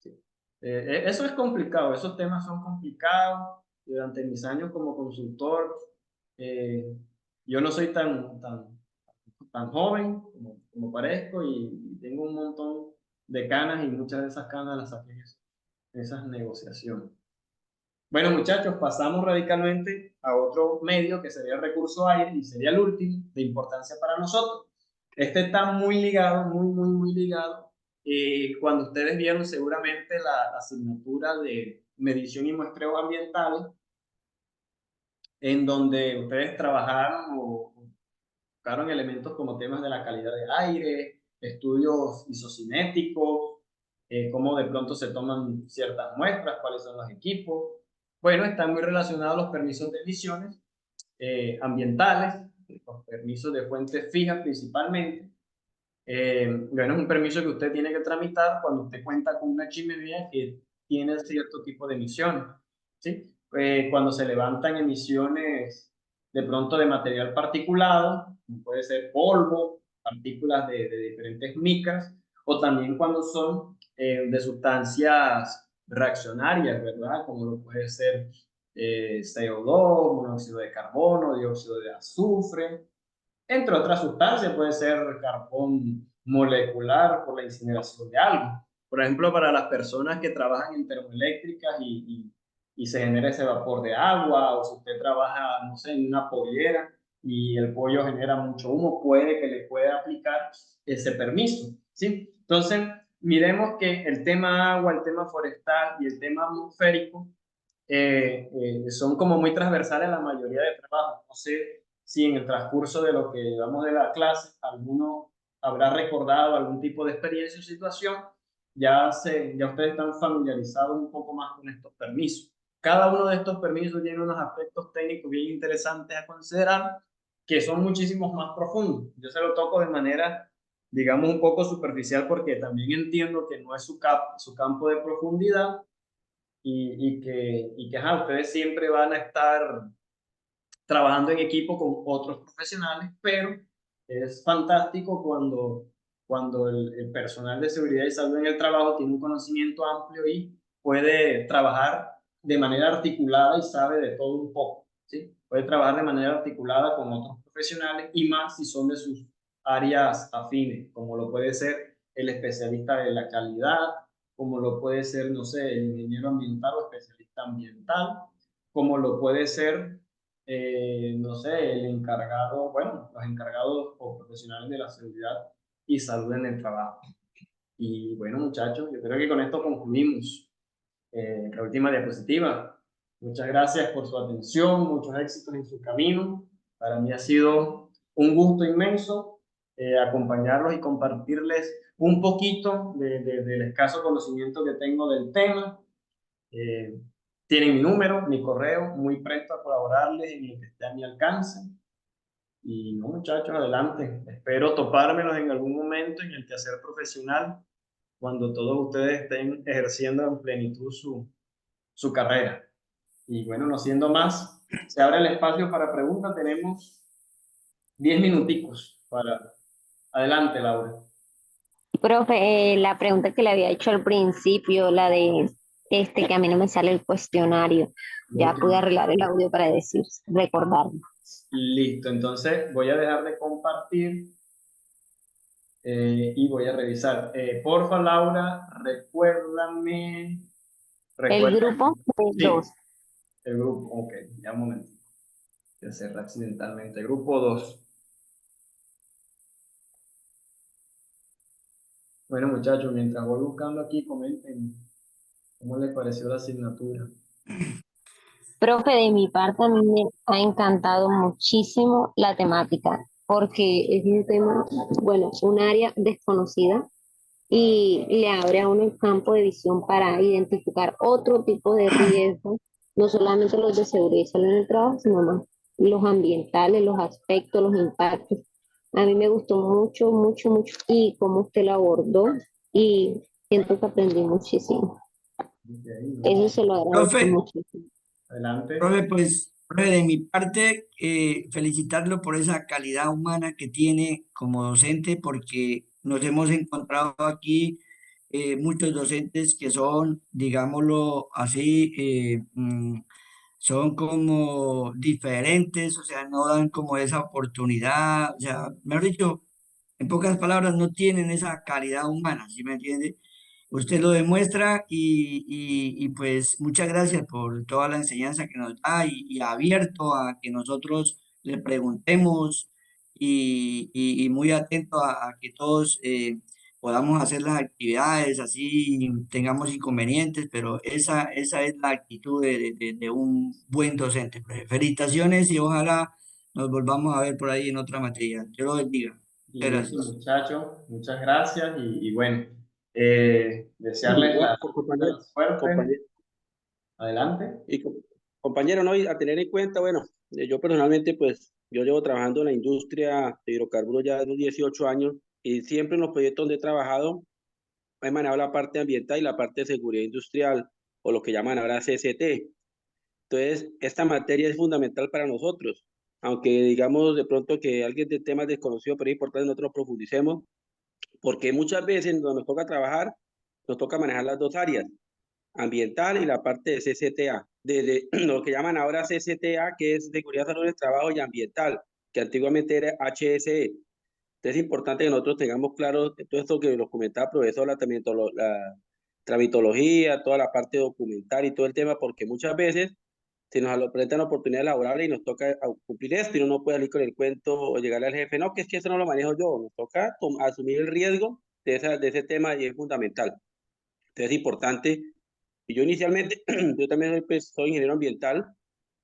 Sí. Eso es complicado, esos temas son complicados. Durante mis años como consultor, eh, yo no soy tan joven como parezco y tengo un montón de canas y muchas de esas canas las saqué en esas negociaciones. Bueno, muchachos, pasamos radicalmente a otro medio que sería el recurso aire y sería el último de importancia para nosotros. Este está muy ligado, muy ligado. Cuando ustedes vieron seguramente la asignatura de medición y muestreo ambiental, en donde ustedes trabajaron o buscaron elementos como temas de la calidad del aire, estudios isocinéticos, cómo de pronto se toman ciertas muestras, cuáles son los equipos. Bueno, están muy relacionados los permisos de emisiones ambientales, los permisos de fuentes fijas principalmente. Bueno, es un permiso que usted tiene que tramitar cuando usted cuenta con una chimenea que tiene cierto tipo de emisiones, ¿sí? Cuando se levantan emisiones de pronto de material particulado, como puede ser polvo, partículas de diferentes micras, o también cuando son de sustancias reaccionarias, ¿verdad? Como lo puede ser CO2, monóxido de carbono, dióxido de azufre, entre otras sustancias, puede ser carbón molecular por la incineración de algo. Por ejemplo, para las personas que trabajan en termoeléctricas y se genera ese vapor de agua, o si usted trabaja, no sé, en una pollera y el pollo genera mucho humo, puede que le pueda aplicar ese permiso, ¿sí? Entonces, miremos que el tema agua, el tema forestal y el tema atmosférico son como muy transversales a la mayoría de trabajos. No sé si en el transcurso de lo que llevamos de la clase alguno habrá recordado algún tipo de experiencia o situación. Ya ustedes están familiarizados un poco más con estos permisos. Cada uno de estos permisos tiene unos aspectos técnicos bien interesantes a considerar que son muchísimos más profundos. Yo se lo toco de manera, digamos, un poco superficial porque también entiendo que no es su campo de profundidad y que ajá, ustedes siempre van a estar trabajando en equipo con otros profesionales, pero es fantástico cuando el personal de seguridad y salud en el trabajo tiene un conocimiento amplio y puede trabajar de manera articulada y sabe de todo un poco, ¿sí? Puede trabajar de manera articulada con otros profesionales y más si son de sus áreas afines, como lo puede ser el especialista de la calidad, como lo puede ser, no sé, el ingeniero ambiental o especialista ambiental, como lo puede ser no sé, el encargado, bueno, los encargados o profesionales de la seguridad y salud en el trabajo. Y bueno, muchachos, yo creo que con esto concluimos la última diapositiva. Muchas gracias por su atención, muchos éxitos en su camino. Para mí ha sido un gusto inmenso acompañarlos y compartirles un poquito del escaso conocimiento que tengo del tema. Eh, Tienen mi número, mi correo, muy presto a colaborarles en lo que esté a mi alcance. Y no, muchachos, adelante. Espero topármelos en algún momento en el quehacer profesional, cuando todos ustedes estén ejerciendo en plenitud su carrera. Y bueno, no siendo más, se abre el espacio para preguntas. Tenemos 10 minuticos para... Adelante, Laura. Profe, la pregunta que le había hecho al principio, la de que a mí no me sale el cuestionario, ya Ok. pude arreglar el audio para decir, recordarme. Listo, entonces voy a dejar de compartir y voy a revisar. Porfa, Laura, El recuérdame. grupo de Sí, dos. el grupo, ok, ya un momento. Ya cerré accidentalmente. Grupo 2. Bueno, muchachos, mientras voy buscando aquí, comenten cómo les pareció la asignatura. Profe, de mi parte a mí me ha encantado muchísimo la temática, porque es un tema, bueno, un área desconocida y le abre a uno el campo de visión para identificar otro tipo de riesgos, no solamente los de seguridad y salud en el trabajo, sino más los ambientales, los aspectos, los impactos. A mí me gustó mucho, mucho, mucho y cómo usted lo abordó y siento que aprendí muchísimo. Ok, Eso se lo agradezco Profe, muchísimo. adelante. profe, pues, profe, de mi parte, felicitarlo por esa calidad humana que tiene como docente, porque nos hemos encontrado aquí muchos docentes que son, digámoslo así, son como diferentes, o sea, no dan como esa oportunidad, o sea, mejor dicho, en pocas palabras, no tienen esa calidad humana, ¿sí me entiende? Usted lo demuestra y pues muchas gracias por toda la enseñanza que nos da y abierto a que nosotros le preguntemos y muy atento a que todos podamos hacer las actividades, así tengamos inconvenientes, pero esa es la actitud de un buen docente. Pues, felicitaciones y ojalá nos volvamos a ver por ahí en otra materia. Dios lo bendiga. Muchas Listo, gracias. muchachos, muchas gracias y bueno, desearles Igual, la compañero, suerte. compañero, Adelante. y compañero, ¿no? Y a tener en cuenta, bueno, yo personalmente, pues, yo llevo trabajando en la industria de hidrocarburos ya de unos 18 años y siempre en los proyectos donde he trabajado he manejado la parte ambiental y la parte de seguridad industrial, o lo que llaman ahora CST. Entonces, esta materia es fundamental para nosotros, aunque digamos de pronto que alguien de temas desconocidos, pero es importante que nosotros profundicemos, porque muchas veces cuando nos toca trabajar, nos toca manejar las dos áreas, ambiental y la parte de CCTA, de lo que llaman ahora CCTA, que es Seguridad, Salud del Trabajo y Ambiental, que antiguamente era HSE. Entonces es importante que nosotros tengamos claro todo esto que nos comentaba el profesor, la tramitología, toda la parte documental y todo el tema, porque muchas veces se nos presentan oportunidades laborales y nos toca cumplir esto y uno no puede salir con el cuento o llegarle al jefe, no, que es que eso no lo manejo yo, nos toca asumir el riesgo de ese tema y es fundamental. Entonces es importante. Y yo inicialmente, yo también soy, pues, soy ingeniero ambiental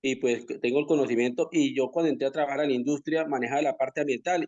y pues tengo el conocimiento y yo cuando entré a trabajar en la industria manejaba la parte ambiental